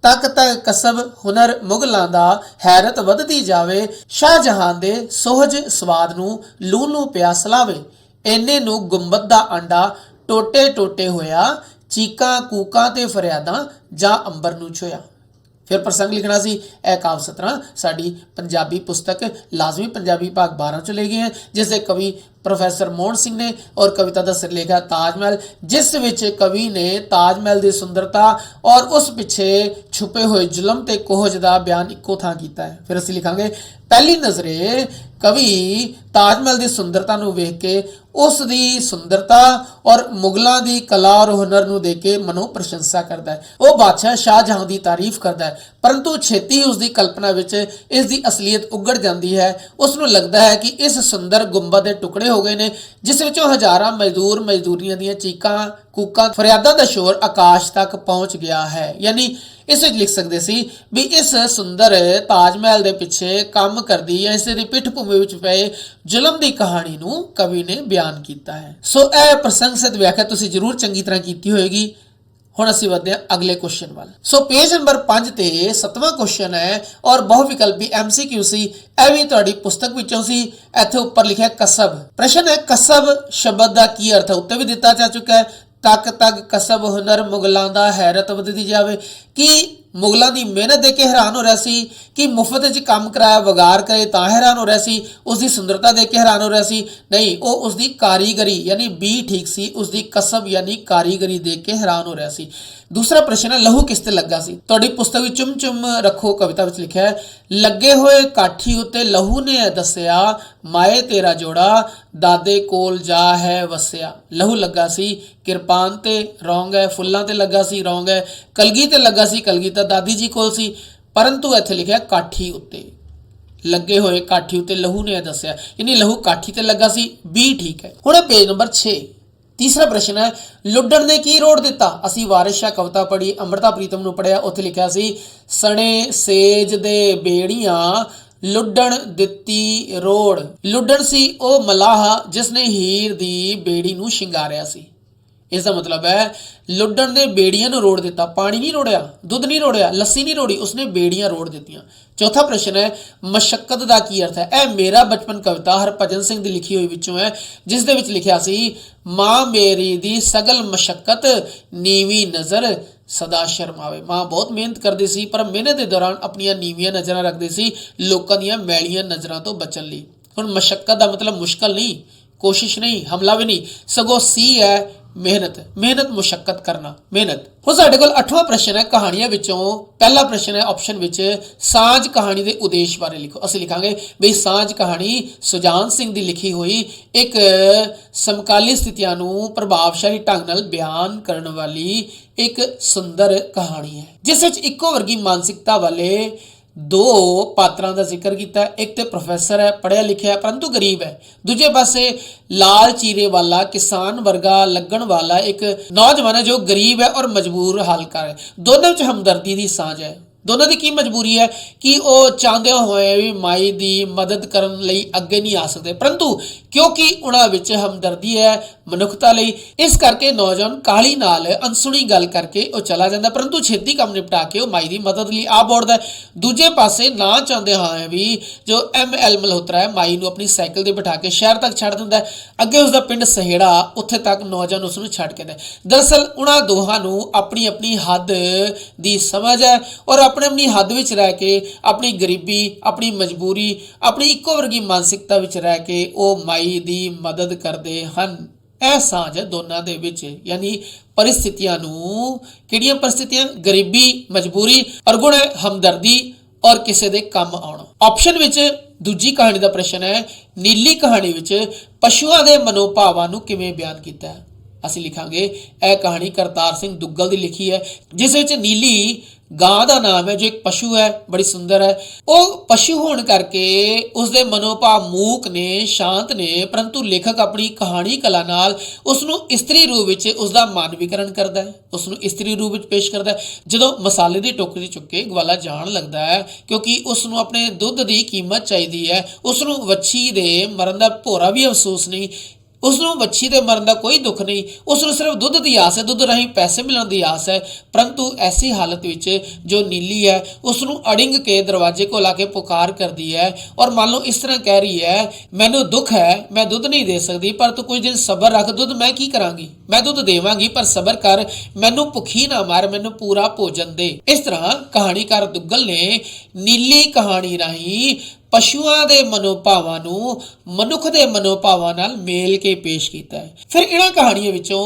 [SPEAKER 1] तक तक कसब हुनर मुगलां दा हैरत वधदी जावे, शाहजहां दे सोहज स्वाद नूं लू लू प्यास लावे, एने नूं गुंबद दा अंडा टोटे टोटे होया, चीकां कूकां ते फरियादां जां अंबर नूं छुया। फिर प्रसंग लिखना सी। यह काव्य सतरां साडी पंजाबी पुस्तक लाजमी पंजाबी भाग 12 च ले गए हैं, जिससे कवि प्रोफैसर मोहन सिंह ने और कविता का सिरलेख है ताजमहल, जिस विच कवि ने ताजमहल की सुंदरता और उस पिछे छुपे हुए जुलम ते कोहज का बयान इक्को थां कीता है। फिर असीं लिखांगे पहली नज़रे कवि ताजमहल की सुंदरता नूं वेख के उस दी सुंदरता और मुगलों की कला और हुनर नूं देख के मनो प्रशंसा करता है। वह बादशाह शाहजहां की तारीफ करता है, परंतु छेती ही उसकी कल्पना विच इस दी असलीयत उगड़ जाती है। उसनूं लगता है कि इस सुंदर गुंबद के टुकड़े हो गए ने, जिस विचों हज़ारां मजदूर मजदूरियां दीयां चीकां कूकां फरियादां दा शोर आकाश तक पहुंच गया है। यानी इस लिख सकते सी भी इस सुंदर ताजमहल के पिछे काम करती या इस दी पिठ भूमि विच पे जुलम की कहानी नूं कवि ने बयान किया है। सो यह प्रसंग सहित व्याख्या तुसीं जरूर चंगी तरह की होएगी। हुण असीं वधदे हां अगले क्वेश्चन वाल। सो पेज नंबर 5 ते 7वां क्वेश्चन है और बहुविकल्पी MCQ सी। यह भी तुहाडी पुस्तक विचों सी। इत्थे उपर लिखिआ कसब। प्रश्न है कसब शब्द का की अर्थ है, उत्ते भी दिता जा चुका है। तक तक कसब हुनर मुगलों दा हैरत वधदी जावे, कि मुगलों की मेहनत देख के हैरान हो रहा सी, कि मुफ्त च काम कराया वगार करे तां हैरान हो रहा सी, उसकी सुंदरता देख के हैरान हो रहा सी, नहीं वो उसकी कारीगरी यानी बी ठीक सी, उसकी कसब यानी कारीगरी देख के हैरान हो रहा सी। दूसरा प्रश्न है लहू किस ते लगा सी। तुहाडी पुस्तक विच चुम चुम रखो कविता विच लिखा है लगे हुए काठी उत्ते लहू ने दसिया, माए तेरा जोड़ा दादे कोल जा है वसिया। लहू लगा सी, किरपान ते रौंग है, फुल्लां ते लगा सी रौंग है, कलगी ते लगा सी, कलगी तां दादी जी कोल सी, परंतु इत्थे लिखिआ काठी उत्ते लगे हुए काठी उत्ते लहू ने दसिया, यानी लहू काठी ते लगा सी, बी ठीक है। हुण पेज नंबर 6 तीसरा प्रश्न है लुड्डण ने की रोड़ दिता। असी वारिस शाह कविता पढ़ी, अमृता प्रीतम नूं पढ़िया, उत्थे लिखिआ सी सणे सेज दे बेड़ियां लुड्डण दित्ती रोड़। लुड्डण सी ओ मलाह जिसने हीर दी बेड़ी नूं शिंगारिया सी। इसका मतलब है लुड्डण ने बेड़ियां नूं रोड़ दिता, पानी नहीं रोड़िया, दुध नहीं रोड़िया, लस्सी नहीं रोड़ी, उसने बेड़ियां रोड़ दित्तियां। चौथा प्रश्न है मशक्कत का की अर्थ है। यह मेरा बचपन कविता हरभजन सिंह की लिखी हुई विचों है, जिस दे विच लिखिआ सी मां मेरी दी सगल मशक्कत नीवी नज़र सदा शर्मावे। मां बहुत मेहनत करती सी पर मेहनत के दौरान अपनियां नीवियां नज़रां रखती सी लोकां दीयां मैलियां नज़रां तो बचण लई। हुण मशक्कत का मतलब मुश्किल नहीं, कोशिश नहीं, हमला भी नहीं, सगों सी है मेहनत। मेहनत मुशक्कत करना मेहनत। हुण साडे कोल 8वां प्रश्न है कहानियां विचों। पहला प्रश्न है ऑप्शन विच सांझ कहानी के उद्देश बारे लिखो। असीं लिखांगे भी सांझ कहानी सुजान सिंह की लिखी हुई एक समकाली स्थितियां नूं प्रभावशाली ढंग नाल बयान करने वाली एक सुंदर कहानी है, जिस विच इक्को वर्गी मानसिकता वाले दो पात्रां का जिक्र किया। एक तो प्रोफैसर है, पढ़िया लिखिया परंतु गरीब है, दूजे पासे लाल चीरे वाला किसान वर्गा लगन वाला एक नौजवान है जो गरीब है और मजबूर हालकार है। दोनों च हमदर्दी की सांझ है। ਦੋਨਾਂ ਦੀ ਕੀ ਮਜਬੂਰੀ ਹੈ ਕਿ ਉਹ ਚਾਹੁੰਦੇ ਹੋਏ ਵੀ ਮਾਈ ਦੀ ਮਦਦ ਕਰਨ ਲਈ ਅੱਗੇ ਨਹੀਂ ਆ ਸਕਦੇ, ਪਰੰਤੂ ਕਿਉਂਕਿ ਉਹਨਾਂ ਵਿੱਚ ਹਮਦਰਦੀ ਹੈ ਮਨੁੱਖਤਾ ਲਈ, ਇਸ ਕਰਕੇ ਨੌਜਵਾਨ ਕਾਹਲੀ ਨਾਲ ਅਨਸੁਣੀ ਗੱਲ ਕਰਕੇ ਉਹ ਚਲਾ ਜਾਂਦਾ, ਪਰੰਤੂ ਛੇਤੀ ਕੰਮ ਨਿਪਟਾ ਕੇ ਉਹ ਮਾਈ ਦੀ ਮਦਦ ਲਈ ਆ ਬੋੜਦਾ। ਦੂਜੇ ਪਾਸੇ ਨਾ ਚਾਹੁੰਦੇ ਹੋਏ ਵੀ ਜੋ ML ਮਲਹੋਤਰਾ ਹੈ ਮਾਈ ਨੂੰ ਆਪਣੀ ਸਾਈਕਲ ਤੇ ਬਿਠਾ ਕੇ ਸ਼ਹਿਰ ਤੱਕ ਛੱਡ ਦਿੰਦਾ ਹੈ। ਅੱਗੇ ਉਸਦਾ ਪਿੰਡ ਸਹੇੜਾ, ਉੱਥੇ ਤੱਕ ਨੌਜਵਾਨ ਉਸ ਨੂੰ ਛੱਡ ਕੇ ਜਾਂਦਾ। ਦਰਅਸਲ ਉਹਨਾਂ ਦੋਹਾਂ ਨੂੰ ਆਪਣੀ ਆਪਣੀ ਹੱਦ ਦੀ ਸਮਝ ਹੈ ਔਰ ਆਪਣੀ ਹੱਦ ਵਿੱਚ ਰਹਿ ਕੇ ਆਪਣੀ ਗਰੀਬੀ, ਆਪਣੀ ਮਜਬੂਰੀ, ਆਪਣੀ ਇੱਕੋ ਵਰਗੀ ਮਾਨਸਿਕਤਾ ਵਿੱਚ ਰਹਿ ਕੇ ਉਹ ਮਾਈ ਦੀ ਮਦਦ ਕਰਦੇ ਹਨ। ਇਹ ਸਾਂਝ ਹੈ ਦੋਨਾਂ ਦੇ ਵਿੱਚ, ਯਾਨੀ परिस्थितियां ਨੂੰ, ਕਿਹੜੀਆਂ परिस्थितियां? ਗਰੀਬੀ, ਮਜਬੂਰੀ ਔਰ ਗੁਣ ਹੈ ਹਮਦਰਦੀ ਔਰ ਕਿਸੇ ਦੇ ਕੰਮ ਆਉਣਾ। ਆਪਸ਼ਨ ਵਿੱਚ ਦੂਜੀ ਕਹਾਣੀ ਦਾ ਪ੍ਰਸ਼ਨ ਹੈ, ਨੀਲੀ ਕਹਾਣੀ ਵਿੱਚ ਪਸ਼ੂਆਂ ਦੇ ਮਨੋਭਾਵਾਂ ਨੂੰ ਕਿਵੇਂ ਬਿਆਨ ਕੀਤਾ ਹੈ? ਅਸੀਂ ਲਿਖਾਂਗੇ ਇਹ ਕਹਾਣੀ ਕਰਤਾਰ ਸਿੰਘ ਦੁੱਗਲ ਦੀ ਲਿਖੀ ਹੈ, ਜਿਸ ਵਿੱਚ ਨੀਲੀ ਗਾਂ ਦਾ ਨਾਮ ਹੈ ਜੋ ਇੱਕ ਪਸ਼ੂ ਹੈ, ਬੜੀ ਸੁੰਦਰ ਹੈ। ਉਹ ਪਸ਼ੂ ਹੋਣ ਕਰਕੇ ਉਸਦੇ ਮਨੋਭਾਵ ਮੂਕ ਨੇ, ਸ਼ਾਂਤ ਨੇ, ਪਰੰਤੂ ਲੇਖਕ ਆਪਣੀ ਕਹਾਣੀ ਕਲਾ ਨਾਲ ਉਸ ਨੂੰ ਇਸਤਰੀ ਰੂਪ ਵਿੱਚ ਉਸਦਾ ਮਾਨਵੀਕਰਨ ਕਰਦਾ ਹੈ, ਉਸ ਨੂੰ ਇਸਤਰੀ ਰੂਪ ਵਿੱਚ ਪੇਸ਼ ਕਰਦਾ ਹੈ। ਜਦੋਂ ਮਸਾਲੇ ਦੀ ਟੋਕਰੀ ਚੁੱਕ ਕੇ ਗਵਾਲਾ ਜਾਣ ਲੱਗਦਾ ਹੈ ਕਿਉਂਕਿ ਉਸ ਨੂੰ ਆਪਣੇ ਦੁੱਧ ਦੀ ਕੀਮਤ ਚਾਹੀਦੀ ਹੈ, ਉਸ ਨੂੰ ਵੱਛੀ ਦੇ ਮਰਨ ਦਾ ਭੋਰਾ ਵੀ ਅਫਸੋਸ ਨਹੀਂ, ਉਸ ਨੂੰ ਵੱਛੀ ਦੇ ਮਰਨ ਦਾ ਕੋਈ ਦੁੱਖ ਨਹੀਂ, ਉਸ ਨੂੰ ਸਿਰਫ ਦੁੱਧ ਦੀ ਆਸ ਹੈ, ਦੁੱਧ ਰਾਹੀਂ ਪੈਸੇ ਮਿਲਣ ਦੀ ਆਸ ਹੈ। ਪਰੰਤੂ ਐਸੀ ਹਾਲਤ ਵਿੱਚ ਜੋ ਨੀਲੀ ਹੈ ਉਸ ਨੂੰ ਅੜਿੰਗ ਕੇ ਦਰਵਾਜ਼ੇ ਕੋਲ ਆ ਕੇ ਪੁਕਾਰ ਕਰਦੀ ਹੈ ਔਰ ਮੰਨ ਲਓ ਇਸ ਤਰ੍ਹਾਂ ਕਹਿ ਰਹੀ ਹੈ, ਮੈਨੂੰ ਦੁੱਖ ਹੈ, ਮੈਂ ਦੁੱਧ ਨਹੀਂ ਦੇ ਸਕਦੀ, ਪਰ ਤੂੰ ਕੁਝ ਦਿਨ ਸਬਰ ਰੱਖ, ਦੁੱਧ ਮੈਂ ਕੀ ਕਰਾਂਗੀ, ਮੈਂ ਦੁੱਧ ਦੇਵਾਂਗੀ ਪਰ ਸਬਰ ਕਰ, ਮੈਨੂੰ ਭੁੱਖੀ ਨਾ ਮਾਰ, ਮੈਨੂੰ ਪੂਰਾ ਭੋਜਨ ਦੇ। ਇਸ ਤਰ੍ਹਾਂ ਕਹਾਣੀਕਾਰ ਦੁੱਗਲ ਨੇ ਨੀਲੀ ਕਹਾਣੀ ਰਾਹੀਂ ਪਸ਼ੂਆਂ ਦੇ ਮਨੋਭਾਵਾਂ ਨੂੰ ਮਨੁੱਖ ਦੇ ਮਨੋਭਾਵਾਂ ਨਾਲ ਮੇਲ ਕੇ ਪੇਸ਼ ਕੀਤਾ ਹੈ। ਫਿਰ ਇਹਨਾਂ ਕਹਾਣੀਆਂ ਵਿੱਚੋਂ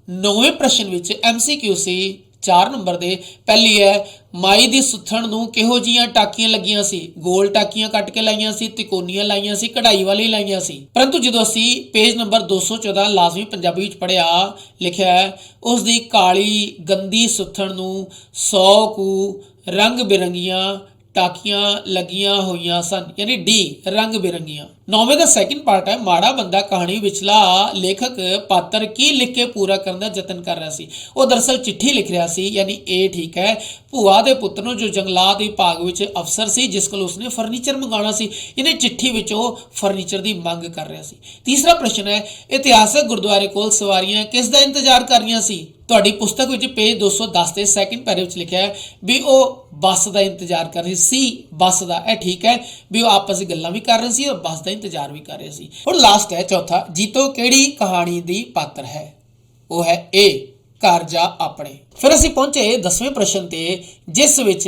[SPEAKER 1] 9ਵੇਂ ਪ੍ਰਸ਼ਨ ਵਿੱਚ MCQ ਸੀ 4 ਨੰਬਰ ਦੇ। ਪਹਿਲੀ ਹੈ, ਮਾਈ ਦੀ ਸੁੱਥਣ ਨੂੰ ਕਿਹੋ ਜੀਆਂ ਟਾਕੀਆਂ ਲੱਗੀਆਂ ਸੀ? ਗੋਲ ਟਾਕੀਆਂ ਕੱਟ ਕੇ ਲਾਈਆਂ ਸੀ, ਤਿਕੋਨੀਆਂ ਲਾਈਆਂ ਸੀ, ਕਢਾਈ ਵਾਲੀ ਲਾਈਆਂ ਸੀ। ਪਰੰਤੂ ਜਦੋਂ ਅਸੀਂ ਪੇਜ ਨੰਬਰ 214 ਲਾਜ਼ਮੀ ਪੰਜਾਬੀ ਵਿੱਚ ਪੜ੍ਹਿਆ, ਲਿਖਿਆ ਹੈ, ਉਸ ਦੀ ਕਾਲੀ ਗੰਦੀ ਸੁੱਥਣ ਨੂੰ 100 ਕੁ ਰੰਗ ਬਿਰੰਗੀਆਂ ਟਾਕੀਆਂ ਲੱਗੀਆਂ ਹੋਈਆਂ ਸਨ, ਯਾਨੀ ਡੀ ਰੰਗ ਬਿਰੰਗੀਆਂ। 9ਵੇਂ ਦਾ ਸੈਕਿੰਡ ਪਾਰਟ ਹੈ, ਮਾੜਾ ਬੰਦਾ ਕਹਾਣੀ ਵਿਚਲਾ ਲੇਖਕ ਪਾਤਰ ਕੀ ਲਿਖ ਕੇ ਪੂਰਾ ਕਰਨ ਦਾ ਯਤਨ ਕਰ ਰਿਹਾ ਸੀ? ਉਹ ਦਰਅਸਲ ਚਿੱਠੀ ਲਿਖ ਰਿਹਾ ਸੀ, ਯਾਨੀ ਇਹ ਠੀਕ ਹੈ। ਭੂਆ ਦੇ ਪੁੱਤ ਨੂੰ ਜੋ ਜੰਗਲਾਤ ਵਿਭਾਗ ਵਿੱਚ ਅਫਸਰ ਸੀ, ਜਿਸ ਕੋਲ ਉਸਨੇ ਫਰਨੀਚਰ ਮੰਗਾਉਣਾ ਸੀ, ਇਹਨੇ ਚਿੱਠੀ ਵਿੱਚ ਉਹ ਫਰਨੀਚਰ ਦੀ ਮੰਗ ਕਰ ਰਿਹਾ ਸੀ। ਤੀਸਰਾ ਪ੍ਰਸ਼ਨ ਹੈ, ਇਤਿਹਾਸਕ ਗੁਰਦੁਆਰੇ ਕੋਲ ਸਵਾਰੀਆਂ ਕਿਸ ਦਾ ਇੰਤਜ਼ਾਰ ਕਰ ਰਹੀਆਂ ਸੀ? ਤੁਹਾਡੀ ਪੁਸਤਕ ਵਿੱਚ ਪੇਜ 210 ਦੇ ਸੈਕਿੰਡ ਪੈਰੇ ਵਿੱਚ ਲਿਖਿਆ ਹੈ ਵੀ ਉਹ ਬੱਸ ਦਾ ਇੰਤਜ਼ਾਰ ਕਰ ਰਹੀ ਸੀ, ਬੱਸ ਦਾ। ਇਹ ਠੀਕ ਹੈ ਵੀ ਉਹ ਆਪਸ ਵਿੱਚ ਗੱਲਾਂ ਵੀ ਕਰ ਰਹੇ ਸੀ ਔਰ ਬੱਸ ਦਾ ਇੰਤਜ਼ਾਰ ਵੀ ਕਰ ਰਹੇ ਸੀ। ਹੁਣ ਲਾਸਟ ਹੈ ਚੌਥਾ, ਜੀਤੋ ਕਿਹੜੀ ਕਹਾਣੀ ਦੀ ਪਾਤਰ ਹੈ? ਉਹ ਹੈ A, ਘਰ ਜਾ ਆਪਣੇ। ਫਿਰ ਅਸੀਂ ਪਹੁੰਚੇ 10ਵੇਂ ਪ੍ਰਸ਼ਨ ਤੇ, ਜਿਸ ਵਿੱਚ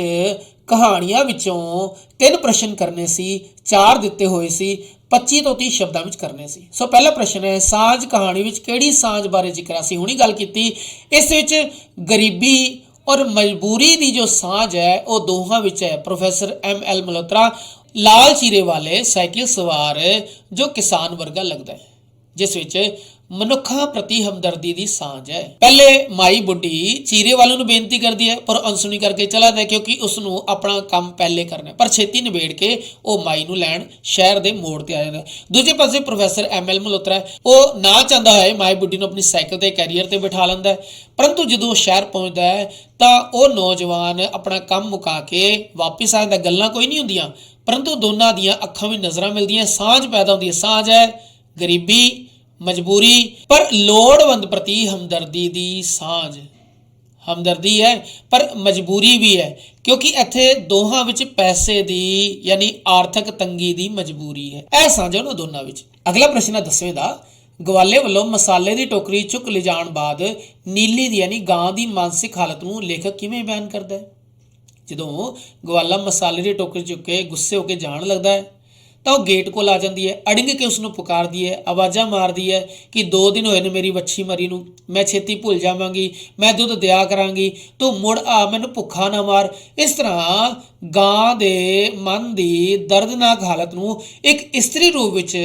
[SPEAKER 1] ਕਹਾਣੀਆਂ ਵਿੱਚੋਂ 3 ਪ੍ਰਸ਼ਨ ਕਰਨੇ ਸੀ, 4 ਦਿੱਤੇ ਹੋਏ ਸੀ, 25 ਤੋਂ 30 ਸ਼ਬਦਾਂ ਵਿੱਚ ਕਰਨੇ ਸੀ। ਸੋ ਪਹਿਲਾ ਪ੍ਰਸ਼ਨ ਹੈ, ਸਾਂਝ ਕਹਾਣੀ ਵਿੱਚ ਕਿਹੜੀ ਸਾਂਝ ਬਾਰੇ ਜ਼ਿਕਰ ਅਸੀਂ ਹੁਣੀ ਗੱਲ ਕੀਤੀ। ਇਸ ਵਿੱਚ ਗਰੀਬੀ ਔਰ ਮਜਬੂਰੀ ਦੀ ਜੋ ਸਾਂਝ ਹੈ ਉਹ ਦੋਹਾਂ ਵਿੱਚ ਹੈ। ਪ੍ਰੋਫੈਸਰ ML ਮਲਹੋਤਰਾ ਲਾਲ ਚੀਰੇ ਵਾਲੇ ਸਾਈਕਲ ਸਵਾਰ ਜੋ ਕਿਸਾਨ ਵਰਗਾ ਲੱਗਦਾ ਹੈ, ਜਿਸ ਵਿੱਚ ਮਨੁੱਖਾਂ ਪ੍ਰਤੀ ਹਮਦਰਦੀ ਦੀ ਸਾਂਝ ਹੈ। ਪਹਿਲੇ ਮਾਈ ਬੁੱਢੀ ਚੀਰੇ ਵਾਲੇ ਨੂੰ ਬੇਨਤੀ ਕਰਦੀ ਹੈ ਪਰ ਅਨਸੁਣੀ ਕਰਕੇ ਚਲਾ ਜਾਂਦਾ ਕਿਉਂਕਿ ਉਸ ਨੂੰ ਆਪਣਾ ਕੰਮ ਪਹਿਲੇ ਕਰਨਾ ਹੈ, ਪਰ ਛੇਤੀ ਨਿਬੇੜ ਕੇ ਉਹ ਮਾਈ ਨੂੰ ਲੈਣ ਸ਼ਹਿਰ ਦੇ ਮੋੜ ਤੇ ਆ ਜਾਂਦਾ। ਦੂਜੇ ਪਾਸੇ ਪ੍ਰੋਫੈਸਰ ML ਮਲਹੋਤਰਾ ਉਹ ਨਾ ਚਾਹੁੰਦਾ ਹੋਇਆ ਮਾਈ ਬੁੱਢੀ ਨੂੰ ਆਪਣੀ ਸਾਈਕਲ ਤੇ ਕੈਰੀਅਰ ਤੇ ਬਿਠਾ ਲੈਂਦਾ ਹੈ, ਪਰੰਤੂ ਜਦੋਂ ਉਹ ਸ਼ਹਿਰ ਪਹੁੰਚਦਾ ਹੈ ਤਾਂ ਉਹ ਨੌਜਵਾਨ ਆਪਣਾ ਕੰਮ ਮੁਕਾ ਕੇ ਵਾਪਿਸ ਆ ਜਾਂਦਾ। ਗੱਲਾਂ ਕੋਈ ਨਹੀਂ ਹੁੰਦੀਆਂ, ਪਰੰਤੂ ਦੋਨਾਂ ਦੀਆਂ ਅੱਖਾਂ ਵਿੱਚ ਨਜ਼ਰਾਂ ਮਿਲਦੀਆਂ, ਸਾਂਝ ਪੈਦਾ ਹੁੰਦੀ ਹੈ। ਸਾਂਝ ਹੈ ਗਰੀਬੀ, ਮਜਬੂਰੀ, ਪਰ ਲੋੜਵੰਦ ਪ੍ਰਤੀ ਹਮਦਰਦੀ ਦੀ ਸਾਂਝ। ਹਮਦਰਦੀ ਹੈ ਪਰ ਮਜਬੂਰੀ ਵੀ ਹੈ, ਕਿਉਂਕਿ ਇੱਥੇ ਦੋਹਾਂ ਵਿੱਚ ਪੈਸੇ ਦੀ ਯਾਨੀ ਆਰਥਿਕ ਤੰਗੀ ਦੀ ਮਜਬੂਰੀ ਹੈ। ਇਹ ਸਾਂਝ ਉਹਨਾਂ ਦੋਨਾਂ ਵਿੱਚ। ਅਗਲਾ ਪ੍ਰਸ਼ਨ ਹੈ 10ਵੇਂ ਦਾ, ਗਵਾਲੇ ਵੱਲੋਂ ਮਸਾਲੇ ਦੀ ਟੋਕਰੀ ਚੁੱਕ ਲਿਜਾਣ ਬਾਅਦ ਨੀਲੀ ਦੀ ਯਾਨੀ ਗਾਂ ਦੀ ਮਾਨਸਿਕ ਹਾਲਤ ਨੂੰ ਲੇਖਕ ਕਿਵੇਂ ਬਿਆਨ ਕਰਦਾ ਹੈ? ਜਦੋਂ ਗਵਾਲਾ ਮਸਾਲੇ ਦੀ ਟੋਕਰੀ ਚੁੱਕ ਕੇ ਗੁੱਸੇ ਹੋ ਕੇ ਜਾਣ ਲੱਗਦਾ ਹੈ ਤਾਂ ਉਹ ਗੇਟ ਕੋਲ ਆ ਜਾਂਦੀ ਹੈ, ਅੜਿੰਗ ਕੇ ਉਸ ਨੂੰ ਪੁਕਾਰਦੀ ਹੈ, ਆਵਾਜ਼ਾਂ ਮਾਰਦੀ ਹੈ ਕਿ 2 ਦਿਨ ਹੋਏ ਨੇ ਮੇਰੀ ਵੱਛੀ ਮਰੀ ਨੂੰ, ਮੈਂ ਛੇਤੀ ਭੁੱਲ ਜਾਵਾਂਗੀ, ਮੈਂ ਦੁੱਧ ਦਿਆ ਕਰਾਂਗੀ, ਤੂੰ ਮੁੜ ਆ, ਮੈਨੂੰ ਭੁੱਖਾ ਨਾ ਮਾਰ। ਇਸ ਤਰ੍ਹਾਂ ਗਾਂ ਦੇ ਮਨ ਦੀ ਦਰਦਨਾਕ ਹਾਲਤ ਨੂੰ ਇੱਕ ਇਸਤਰੀ ਰੂਪ ਵਿੱਚ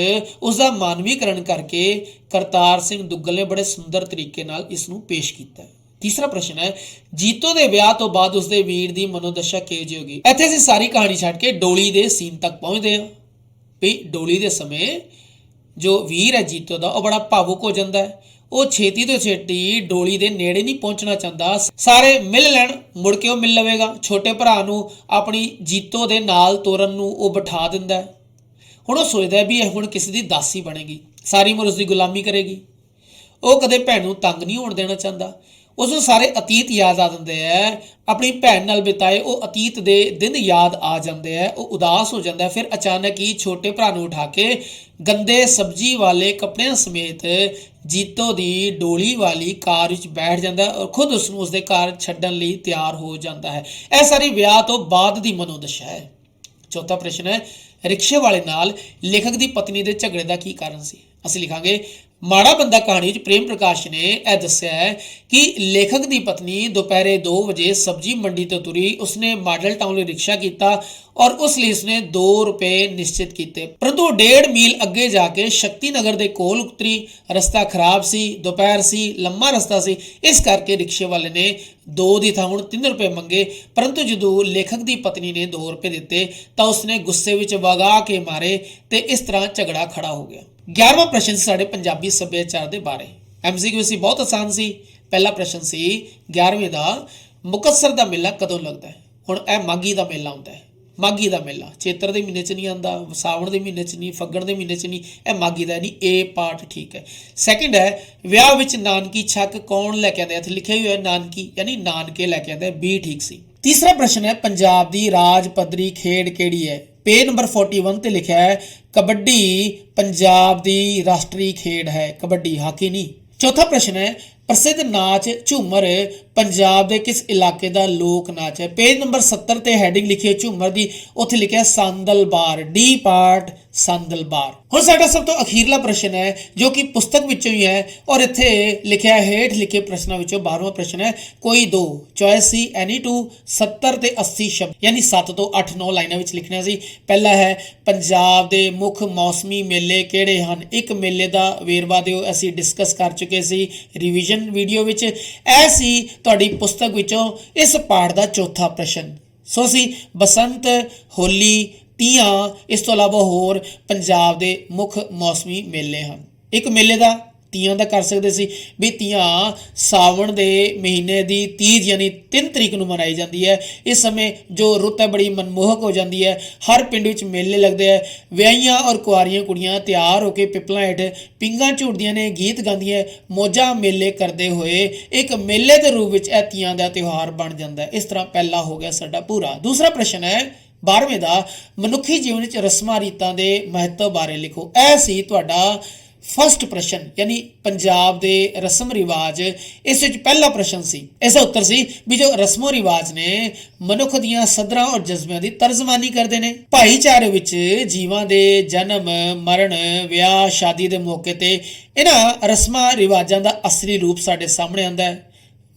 [SPEAKER 1] ਉਸ ਦਾ ਮਾਨਵੀਕਰਨ ਕਰਕੇ ਕਰਤਾਰ ਸਿੰਘ ਦੁੱਗਲ ਨੇ ਬੜੇ ਸੁੰਦਰ ਤਰੀਕੇ ਨਾਲ ਇਸ ਨੂੰ ਪੇਸ਼ ਕੀਤਾ ਹੈ। ਤੀਸਰਾ ਪ੍ਰਸ਼ਨ ਹੈ, ਜੀਤੋ ਦੇ ਵਿਆਹ ਤੋਂ ਬਾਅਦ ਉਸਦੇ ਵੀਰ ਦੀ ਮਨੋਦਸ਼ਾ ਕਿਹੋ ਜਿਹੀ ਹੋਗੀ? ਇੱਥੇ ਅਸੀਂ ਸਾਰੀ ਕਹਾਣੀ ਛੱਡ ਕੇ ਡੋਲੀ ਦੇ ਸੀਨ ਤੱਕ ਪਹੁੰਚਦੇ ਹਾਂ ਵੀ ਡੋਲੀ ਦੇ ਸਮੇਂ ਜੋ ਵੀਰ ਹੈ ਜੀਤੋ ਦਾ ਉਹ ਬੜਾ ਭਾਵੁਕ ਹੋ ਜਾਂਦਾ ਹੈ। ਉਹ ਛੇਤੀ ਤੋਂ ਛੇਤੀ ਡੋਲੀ ਦੇ ਨੇੜੇ ਨਹੀਂ ਪਹੁੰਚਣਾ ਚਾਹੁੰਦਾ। ਸਾਰੇ ਮਿਲ ਲੈਣ, ਮੁੜ ਕੇ ਉਹ ਮਿਲ ਲਵੇਗਾ। ਛੋਟੇ ਭਰਾ ਨੂੰ ਆਪਣੀ ਜੀਤੋ ਦੇ ਨਾਲ ਤੋਰਨ ਨੂੰ ਉਹ ਬਿਠਾ ਦਿੰਦਾ ਹੈ। ਹੁਣ ਉਹ ਸੋਚਦਾ ਵੀ ਇਹ ਹੁਣ ਕਿਸੇ ਦੀ ਦਾਸੀ ਬਣੇਗੀ, ਸਾਰੀ ਉਮਰ ਉਸਦੀ ਗੁਲਾਮੀ ਕਰੇਗੀ। ਉਹ ਕਦੇ ਭੈਣ ਨੂੰ ਤੰਗ ਨਹੀਂ ਹੋਣ ਦੇਣਾ ਚਾਹੁੰਦਾ। ਉਸ ਨੂੰ ਸਾਰੇ ਅਤੀਤ ਯਾਦ ਆ ਜਾਂਦੇ ਹੈ, ਆਪਣੀ ਭੈਣ ਨਾਲ ਬਿਤਾਏ ਉਹ ਅਤੀਤ ਦੇ ਦਿਨ ਯਾਦ ਆ ਜਾਂਦੇ ਹੈ। ਉਹ ਉਦਾਸ ਹੋ ਜਾਂਦਾ। ਫਿਰ ਅਚਾਨਕ ਹੀ ਛੋਟੇ ਭਰਾ ਨੂੰ ਉਠਾ ਕੇ ਗੰਦੇ ਸਬਜ਼ੀ ਵਾਲੇ ਕੱਪੜਿਆਂ ਸਮੇਤ ਜੀਤੋ ਦੀ ਡੋਲੀ ਵਾਲੀ ਕਾਰ ਵਿੱਚ ਬੈਠ ਜਾਂਦਾ ਔਰ ਖੁਦ ਉਸ ਨੂੰ ਉਸਦੇ ਘਰ ਛੱਡਣ ਲਈ ਤਿਆਰ ਹੋ ਜਾਂਦਾ ਹੈ। ਇਹ ਸਾਰੀ ਵਿਆਹ ਤੋਂ ਬਾਅਦ ਦੀ ਮਨੋਦਸ਼ਾ ਹੈ। ਚੌਥਾ ਪ੍ਰਸ਼ਨ ਹੈ, ਰਿਕਸ਼ੇ ਵਾਲੇ ਨਾਲ ਲੇਖਕ ਦੀ ਪਤਨੀ ਦੇ ਝਗੜੇ ਦਾ ਕੀ ਕਾਰਨ ਸੀ? ਅਸੀਂ ਲਿਖਾਂਗੇ, ਮਾੜਾ ਬੰਦਾ ਕਹਾਣੀ ਵਿੱਚ ਪ੍ਰੇਮ ਪ੍ਰਕਾਸ਼ ਨੇ ਇਹ ਦੱਸਿਆ ਹੈ ਕਿ ਲੇਖਕ ਦੀ ਪਤਨੀ ਦੁਪਹਿਰੇ 2 ਵਜੇ ਸਬਜ਼ੀ ਮੰਡੀ ਤੋਂ ਤੁਰੀ। ਉਸਨੇ ਮਾਡਲ ਟਾਊਨ ਲਈ ਰਿਕਸ਼ਾ ਕੀਤਾ ਔਰ ਉਸ ਲਈ ਉਸਨੇ 2 ਰੁਪਏ ਨਿਸ਼ਚਿਤ ਕੀਤੇ, ਪਰੰਤੂ 1.5 ਮੀਲ ਅੱਗੇ ਜਾ ਕੇ ਸ਼ਕਤੀ ਨਗਰ ਦੇ ਕੋਲ ਉਤਰੀ। ਰਸਤਾ ਖਰਾਬ ਸੀ, ਦੁਪਹਿਰ ਸੀ, ਲੰਮਾ ਰਸਤਾ ਸੀ, ਇਸ ਕਰਕੇ ਰਿਕਸ਼ੇ ਵਾਲੇ ਨੇ 2 ਦੀ ਥਾਂ ਹੁਣ 3 ਰੁਪਏ ਮੰਗੇ। ਪਰੰਤੂ ਜਦੋਂ ਲੇਖਕ ਦੀ ਪਤਨੀ ਨੇ 2 ਰੁਪਏ ਦਿੱਤੇ ਤਾਂ ਉਸਨੇ ਗੁੱਸੇ ਵਿੱਚ ਵਗਾ ਕੇ ਮਾਰੇ ਤੇ ਇਸ ਤਰ੍ਹਾਂ ਝਗੜਾ ਖੜਾ ਹੋ ਗਿਆ। 11ਵਾਂ ਪ੍ਰਸ਼ਨ ਸਾਡੇ ਪੰਜਾਬੀ ਸੱਭਿਆਚਾਰ ਦੇ ਬਾਰੇ। MCQ ਸੀ, ਬਹੁਤ ਆਸਾਨ ਸੀ। ਪਹਿਲਾ ਪ੍ਰਸ਼ਨ ਸੀ 11ਵੇਂ ਦਾ, ਮੁਕਤਸਰ ਦਾ ਮੇਲਾ ਕਦੋਂ ਲੱਗਦਾ ਹੈ? ਹੁਣ ਇਹ ਮਾਘੀ ਦਾ ਮੇਲਾ ਹੁੰਦਾ ਹੈ। ਮਾਘੀ ਦਾ ਮੇਲਾ ਚੇਤਰ ਦੇ ਮਹੀਨੇ 'ਚ ਨਹੀਂ ਆਉਂਦਾ, ਸਾਵਣ ਦੇ ਮਹੀਨੇ 'ਚ ਨਹੀਂ, ਫੱਗਣ ਦੇ ਮਹੀਨੇ 'ਚ ਨਹੀਂ, ਇਹ ਮਾਘੀ ਦਾ ਨਹੀਂ। A ਪਾਰਟ ਠੀਕ ਹੈ। ਸੈਕਿੰਡ ਹੈ, ਵਿਆਹ ਵਿੱਚ ਨਾਨਕੀ ਛੱਕ ਕੌਣ ਲੈ ਕੇ ਆਉਂਦਾ? ਇੱਥੇ ਲਿਖਿਆ ਹੀ ਹੋਇਆ ਨਾਨਕੀ, ਯਾਨੀ ਨਾਨਕੇ ਲੈ ਕੇ ਆਉਂਦੇ। B ਠੀਕ ਸੀ। ਤੀਸਰਾ ਪ੍ਰਸ਼ਨ ਹੈ, ਪੰਜਾਬ ਦੀ ਰਾਜ ਪੱਧਰੀ ਖੇਡ ਕਿਹੜੀ ਹੈ? ਪੇਜ ਨੰਬਰ 41 ਤੇ ਲਿਖਿਆ ਹੈ, ਕਬੱਡੀ ਪੰਜਾਬ ਦੀ ਰਾਸ਼ਟਰੀ ਖੇਡ ਹੈ। ਕਬੱਡੀ, ਹਾਕੀ ਨਹੀਂ। ਚੌਥਾ ਪ੍ਰਸ਼ਨ ਹੈ, ਪ੍ਰਸਿੱਧ ਨਾਚ ਝੂਮਰ ਪੰਜਾਬ ਦੇ ਕਿਸ ਇਲਾਕੇ ਦਾ ਲੋਕ ਨਾਚ ਹੈ? ਪੇਜ ਨੰਬਰ 70 ਤੇ ਹੈਡਿੰਗ ਲਿਖੀ ਹੈ ਝੂਮਰ ਦੀ, ਉੱਥੇ ਲਿਖਿਆ ਸੰਦਲਬਾਰ। D part ਸੰਦਲਬਾਰ। ਹੁਣ ਸਾਡਾ ਸਭ ਤੋਂ ਅਖੀਰਲਾ ਪ੍ਰਸ਼ਨ ਹੈ ਜੋ ਕਿ ਪੁਸਤਕ ਵਿੱਚੋਂ ਹੀ ਹੈ ਔਰ ਇੱਥੇ ਲਿਖਿਆ ਹੇਠ ਲਿਖੇ ਪ੍ਰਸ਼ਨਾਂ ਵਿੱਚੋਂ 12ਵਾਂ ਪ੍ਰਸ਼ਨ ਹੈ, ਕੋਈ ਦੋ ਚੋਇਸ ਸੀ ਐਨੀ ਟੂ 70 ਤੇ 80 ਸ਼ਬਦ, ਯਾਨੀ 7 ਤੋਂ 8-9 ਲਾਈਨਾਂ ਵਿੱਚ ਲਿਖਣਾ ਸੀ। ਪਹਿਲਾ ਹੈ, ਪੰਜਾਬ ਦੇ ਮੁੱਖ ਮੌਸਮੀ ਮੇਲੇ ਕਿਹੜੇ ਹਨ? ਇੱਕ ਮੇਲੇ ਦਾ ਵੇਰਵਾ ਦਿਓ, ਅਸੀਂ ਡਿਸਕਸ ਕਰ ਚੁੱਕੇ ਸੀ ਰਿਵੀਜ਼ਨ ਵੀਡੀਓ ਵਿੱਚ। ਇਹ ਸੀ ਤੁਹਾਡੀ ਪੁਸਤਕ ਵਿੱਚੋਂ ਇਸ ਪਾਠ ਦਾ ਚੌਥਾ ਪ੍ਰਸ਼ਨ। ਸੋ ਸੀ ਬਸੰਤ, ਹੋਲੀ, ਤੀਆਂ, ਇਸ ਤੋਂ ਇਲਾਵਾ ਹੋਰ ਪੰਜਾਬ ਦੇ ਮੁੱਖ ਮੌਸਮੀ ਮੇਲੇ ਹਨ। ਇੱਕ ਮੇਲੇ ਦਾ ਤੀਆਂ ਦਾ ਕਰ ਸਕਦੇ ਸੀ ਵੀ ਤੀਆਂ ਸਾਵਣ ਦੇ ਮਹੀਨੇ ਦੀ 30 ਯਾਨੀ 3 ਤਰੀਕ ਨੂੰ ਮਨਾਈ ਜਾਂਦੀ ਹੈ। ਇਸ ਸਮੇਂ ਜੋ ਰੁੱਤ ਹੈ ਬੜੀ ਮਨਮੋਹਕ ਹੋ ਜਾਂਦੀ ਹੈ। ਹਰ ਪਿੰਡ ਵਿੱਚ ਮੇਲੇ ਲੱਗਦੇ ਹੈ। ਵਿਆਹੀਆਂ ਔਰ ਕੁਆਰੀਆਂ ਕੁੜੀਆਂ ਤਿਆਰ ਹੋ ਕੇ ਪਿੱਪਲਾਂ ਹੇਠ ਪਿੰਗਾਂ ਝੂਟਦੀਆਂ ਨੇ, ਗੀਤ ਗਾਉਂਦੀਆਂ, ਮੌਜਾਂ ਮੇਲੇ ਕਰਦੇ ਹੋਏ ਇੱਕ ਮੇਲੇ ਦੇ ਰੂਪ ਵਿੱਚ ਇਹ ਤੀਆਂ ਦਾ ਤਿਉਹਾਰ ਬਣ ਜਾਂਦਾ ਹੈ। ਇਸ ਤਰ੍ਹਾਂ ਪਹਿਲਾ ਹੋ ਗਿਆ ਸਾਡਾ ਪੂਰਾ। ਦੂਸਰਾ ਪ੍ਰਸ਼ਨ ਹੈ 12ਵੇਂ ਦਾ, ਮਨੁੱਖੀ ਜੀਵਨ ਵਿੱਚ ਰਸਮਾਂ ਰੀਤਾਂ ਦੇ ਮਹੱਤਵ ਬਾਰੇ ਲਿਖੋ। ਇਹ ਸੀ ਤੁਹਾਡਾ ਫਸਟ ਪ੍ਰਸ਼ਨ, ਯਾਨੀ ਪੰਜਾਬ ਦੇ ਰਸਮ ਰਿਵਾਜ। ਇਸ ਵਿੱਚ ਪਹਿਲਾ ਪ੍ਰਸ਼ਨ ਸੀ, ਇਸ ਦਾ ਉੱਤਰ ਸੀ ਵੀ ਜੋ ਰਸਮੋ ਰਿਵਾਜ ਨੇ ਮਨੁੱਖ ਦੀਆਂ ਸਦਰਾਂ ਔਰ ਜਜ਼ਬਿਆਂ ਦੀ ਤਰਜਮਾਨੀ ਕਰਦੇ ਨੇ। ਭਾਈਚਾਰੇ ਵਿੱਚ ਜੀਵਾਂ ਦੇ ਜਨਮ, ਮਰਨ, ਵਿਆਹ, ਸ਼ਾਦੀ ਦੇ ਮੌਕੇ ਤੇ ਇਹਨਾਂ ਰਸਮਾਂ ਰਿਵਾਜਾਂ ਦਾ ਅਸਲੀ ਰੂਪ ਸਾਡੇ ਸਾਹਮਣੇ ਆਉਂਦਾ ਹੈ।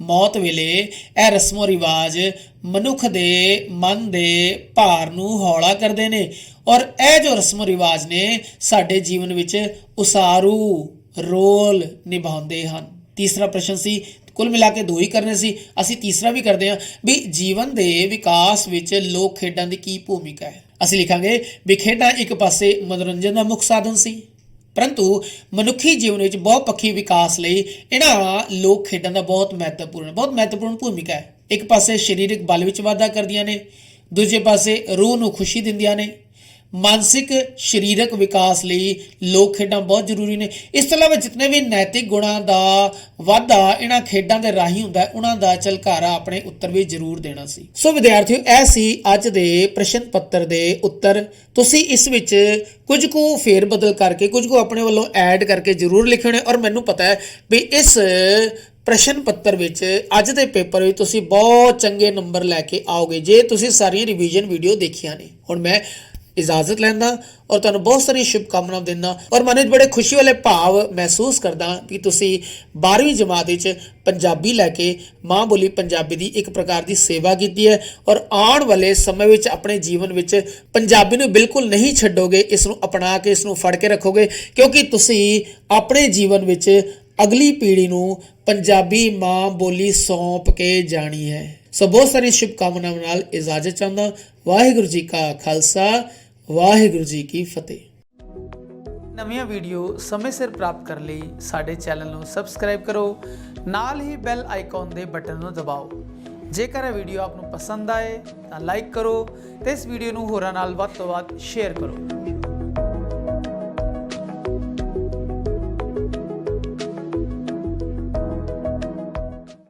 [SPEAKER 1] ਮੌਤ ਵੇਲੇ ਇਹ ਰਸਮੋ ਰਿਵਾਜ ਮਨੁੱਖ ਦੇ ਮਨ ਦੇ ਭਾਰ ਨੂੰ ਹੌਲਾ ਕਰਦੇ ਨੇ ਔਰ ਇਹ ਜੋ ਰਸਮੋ ਰਿਵਾਜ ਨੇ ਸਾਡੇ ਜੀਵਨ ਵਿੱਚ ਉਸਾਰੂ ਰੋਲ ਨਿਭਾਉਂਦੇ ਹਨ। ਤੀਸਰਾ ਪ੍ਰਸ਼ਨ ਸੀ, ਕੁੱਲ ਮਿਲਾ ਕੇ 2 ਹੀ ਕਰਨੇ ਸੀ, ਅਸੀਂ ਤੀਸਰਾ ਵੀ ਕਰਦੇ ਹਾਂ ਵੀ ਜੀਵਨ ਦੇ ਵਿਕਾਸ ਵਿੱਚ ਲੋਕ ਖੇਡਾਂ ਦੀ ਕੀ ਭੂਮਿਕਾ ਹੈ? ਅਸੀਂ ਲਿਖਾਂਗੇ ਵੀ ਖੇਡਾਂ ਇੱਕ ਪਾਸੇ ਮਨੋਰੰਜਨ ਦਾ ਮੁੱਖ ਸਾਧਨ ਸੀ, ਪਰੰਤੂ ਮਨੁੱਖੀ ਜੀਵਨ ਵਿੱਚ ਬਹੁਪੱਖੀ ਵਿਕਾਸ ਲਈ ਇਹਨਾਂ ਲੋਕ ਖੇਡਾਂ ਦਾ ਬਹੁਤ ਮਹੱਤਵਪੂਰਨ ਭੂਮਿਕਾ ਹੈ। ਇੱਕ ਪਾਸੇ ਸਰੀਰਕ ਬਲ ਵਿੱਚ ਵਾਧਾ ਕਰਦੀਆਂ ਨੇ, ਦੂਜੇ ਪਾਸੇ ਰੂਹ ਨੂੰ ਖੁਸ਼ੀ ਦਿੰਦੀਆਂ ਨੇ। ਮਾਨਸਿਕ ਸਰੀਰਕ ਵਿਕਾਸ ਲਈ ਲੋਕ ਖੇਡਾਂ ਬਹੁਤ ਜ਼ਰੂਰੀ ਨੇ। ਇਸ ਤੋਂ ਇਲਾਵਾ ਜਿਤਨੇ ਵੀ ਨੈਤਿਕ ਗੁਣਾਂ ਦਾ ਵਾਧਾ ਇਹਨਾਂ ਖੇਡਾਂ ਦੇ ਰਾਹੀਂ ਹੁੰਦਾ ਹੈ, ਉਹਨਾਂ ਦਾ ਝਲਕਾਰਾ ਆਪਣੇ ਉੱਤਰ ਵੀ ਜ਼ਰੂਰ ਦੇਣਾ ਸੀ। ਸੋ ਵਿਦਿਆਰਥੀਓ, ਇਹ ਸੀ ਅੱਜ ਦੇ ਪ੍ਰਸ਼ਨ ਪੱਤਰ ਦੇ ਉੱਤਰ। ਤੁਸੀਂ ਇਸ ਵਿੱਚ ਕੁਝ ਕੁ ਫੇਰ ਬਦਲ ਕਰਕੇ, ਕੁਝ ਕੁ ਆਪਣੇ ਵੱਲੋਂ ਐਡ ਕਰਕੇ ਜ਼ਰੂਰ ਲਿਖਣੇ ਔਰ ਮੈਨੂੰ ਪਤਾ ਹੈ ਵੀ ਇਸ ਪ੍ਰਸ਼ਨ ਪੱਤਰ ਵਿੱਚ ਅੱਜ ਦੇ ਪੇਪਰ ਵਿੱਚ ਤੁਸੀਂ ਬਹੁਤ ਚੰਗੇ ਨੰਬਰ ਲੈ ਕੇ ਆਓਗੇ ਜੇ ਤੁਸੀਂ ਸਾਰੀਆਂ ਰਿਵੀਜ਼ਨ ਵੀਡੀਓ ਦੇਖੀਆਂ ਨੇ। ਹੁਣ ਮੈਂ ਇਜਾਜ਼ਤ ਲੈਂਦਾ ਔਰ ਤੁਹਾਨੂੰ ਬਹੁਤ ਸਾਰੀ ਸ਼ੁਭਕਾਮਨਾਵਾਂ ਦਿੰਦਾ ਔਰ ਮਨ ਵਿੱਚ ਬੜੇ ਖੁਸ਼ੀ ਵਾਲੇ ਭਾਵ ਮਹਿਸੂਸ ਕਰਦਾ ਕਿ ਤੁਸੀਂ 12ਵੀਂ ਜਮਾਤ ਵਿੱਚ ਪੰਜਾਬੀ ਲੈ ਕੇ ਮਾਂ ਬੋਲੀ ਪੰਜਾਬੀ ਦੀ ਇੱਕ ਪ੍ਰਕਾਰ ਦੀ ਸੇਵਾ ਕੀਤੀ ਹੈ ਔਰ ਆਉਣ ਵਾਲੇ ਸਮੇਂ ਵਿੱਚ ਆਪਣੇ ਜੀਵਨ ਵਿੱਚ ਪੰਜਾਬੀ ਨੂੰ ਬਿਲਕੁਲ ਨਹੀਂ ਛੱਡੋਗੇ, ਇਸ ਨੂੰ ਅਪਣਾ ਕੇ ਇਸ ਨੂੰ ਫੜ ਕੇ ਰੱਖੋਗੇ, ਕਿਉਂਕਿ ਤੁਸੀਂ ਆਪਣੇ ਜੀਵਨ ਵਿੱਚ ਅਗਲੀ ਪੀੜ੍ਹੀ ਨੂੰ ਪੰਜਾਬੀ ਮਾਂ ਬੋਲੀ ਸੌਂਪ ਕੇ ਜਾਣੀ ਹੈ। ਸੋ ਬਹੁਤ ਸਾਰੀ ਸ਼ੁਭਕਾਮਨਾਵਾਂ ਨਾਲ ਇਜਾਜ਼ਤ ਚਾਹੁੰਦਾ। ਵਾਹਿਗੁਰੂ ਜੀ ਕਾ ਖਾਲਸਾ, ਵਾਹਿਗੁਰੂ ਜੀ ਕੀ ਫਤਿਹ। ਨਵੀਆਂ ਵੀਡੀਓ ਸਮੇਂ ਸਿਰ ਪ੍ਰਾਪਤ ਕਰਨ ਲਈ ਸਾਡੇ ਚੈਨਲ ਨੂੰ ਸਬਸਕ੍ਰਾਈਬ ਕਰੋ, ਨਾਲ ਹੀ ਬੈਲ ਆਈਕਨ ਦੇ ਬਟਨ ਨੂੰ ਦਬਾਓ। ਜੇਕਰ ਇਹ ਵੀਡੀਓ ਆਪ ਨੂੰ ਪਸੰਦ ਆਏ ਤਾਂ ਲਾਈਕ ਕਰੋ ਤੇ ਇਸ ਵੀਡੀਓ ਨੂੰ ਹੋਰਾਂ ਨਾਲ ਵੱਧ ਤੋਂ ਵੱਧ ਸ਼ੇਅਰ ਕਰੋ।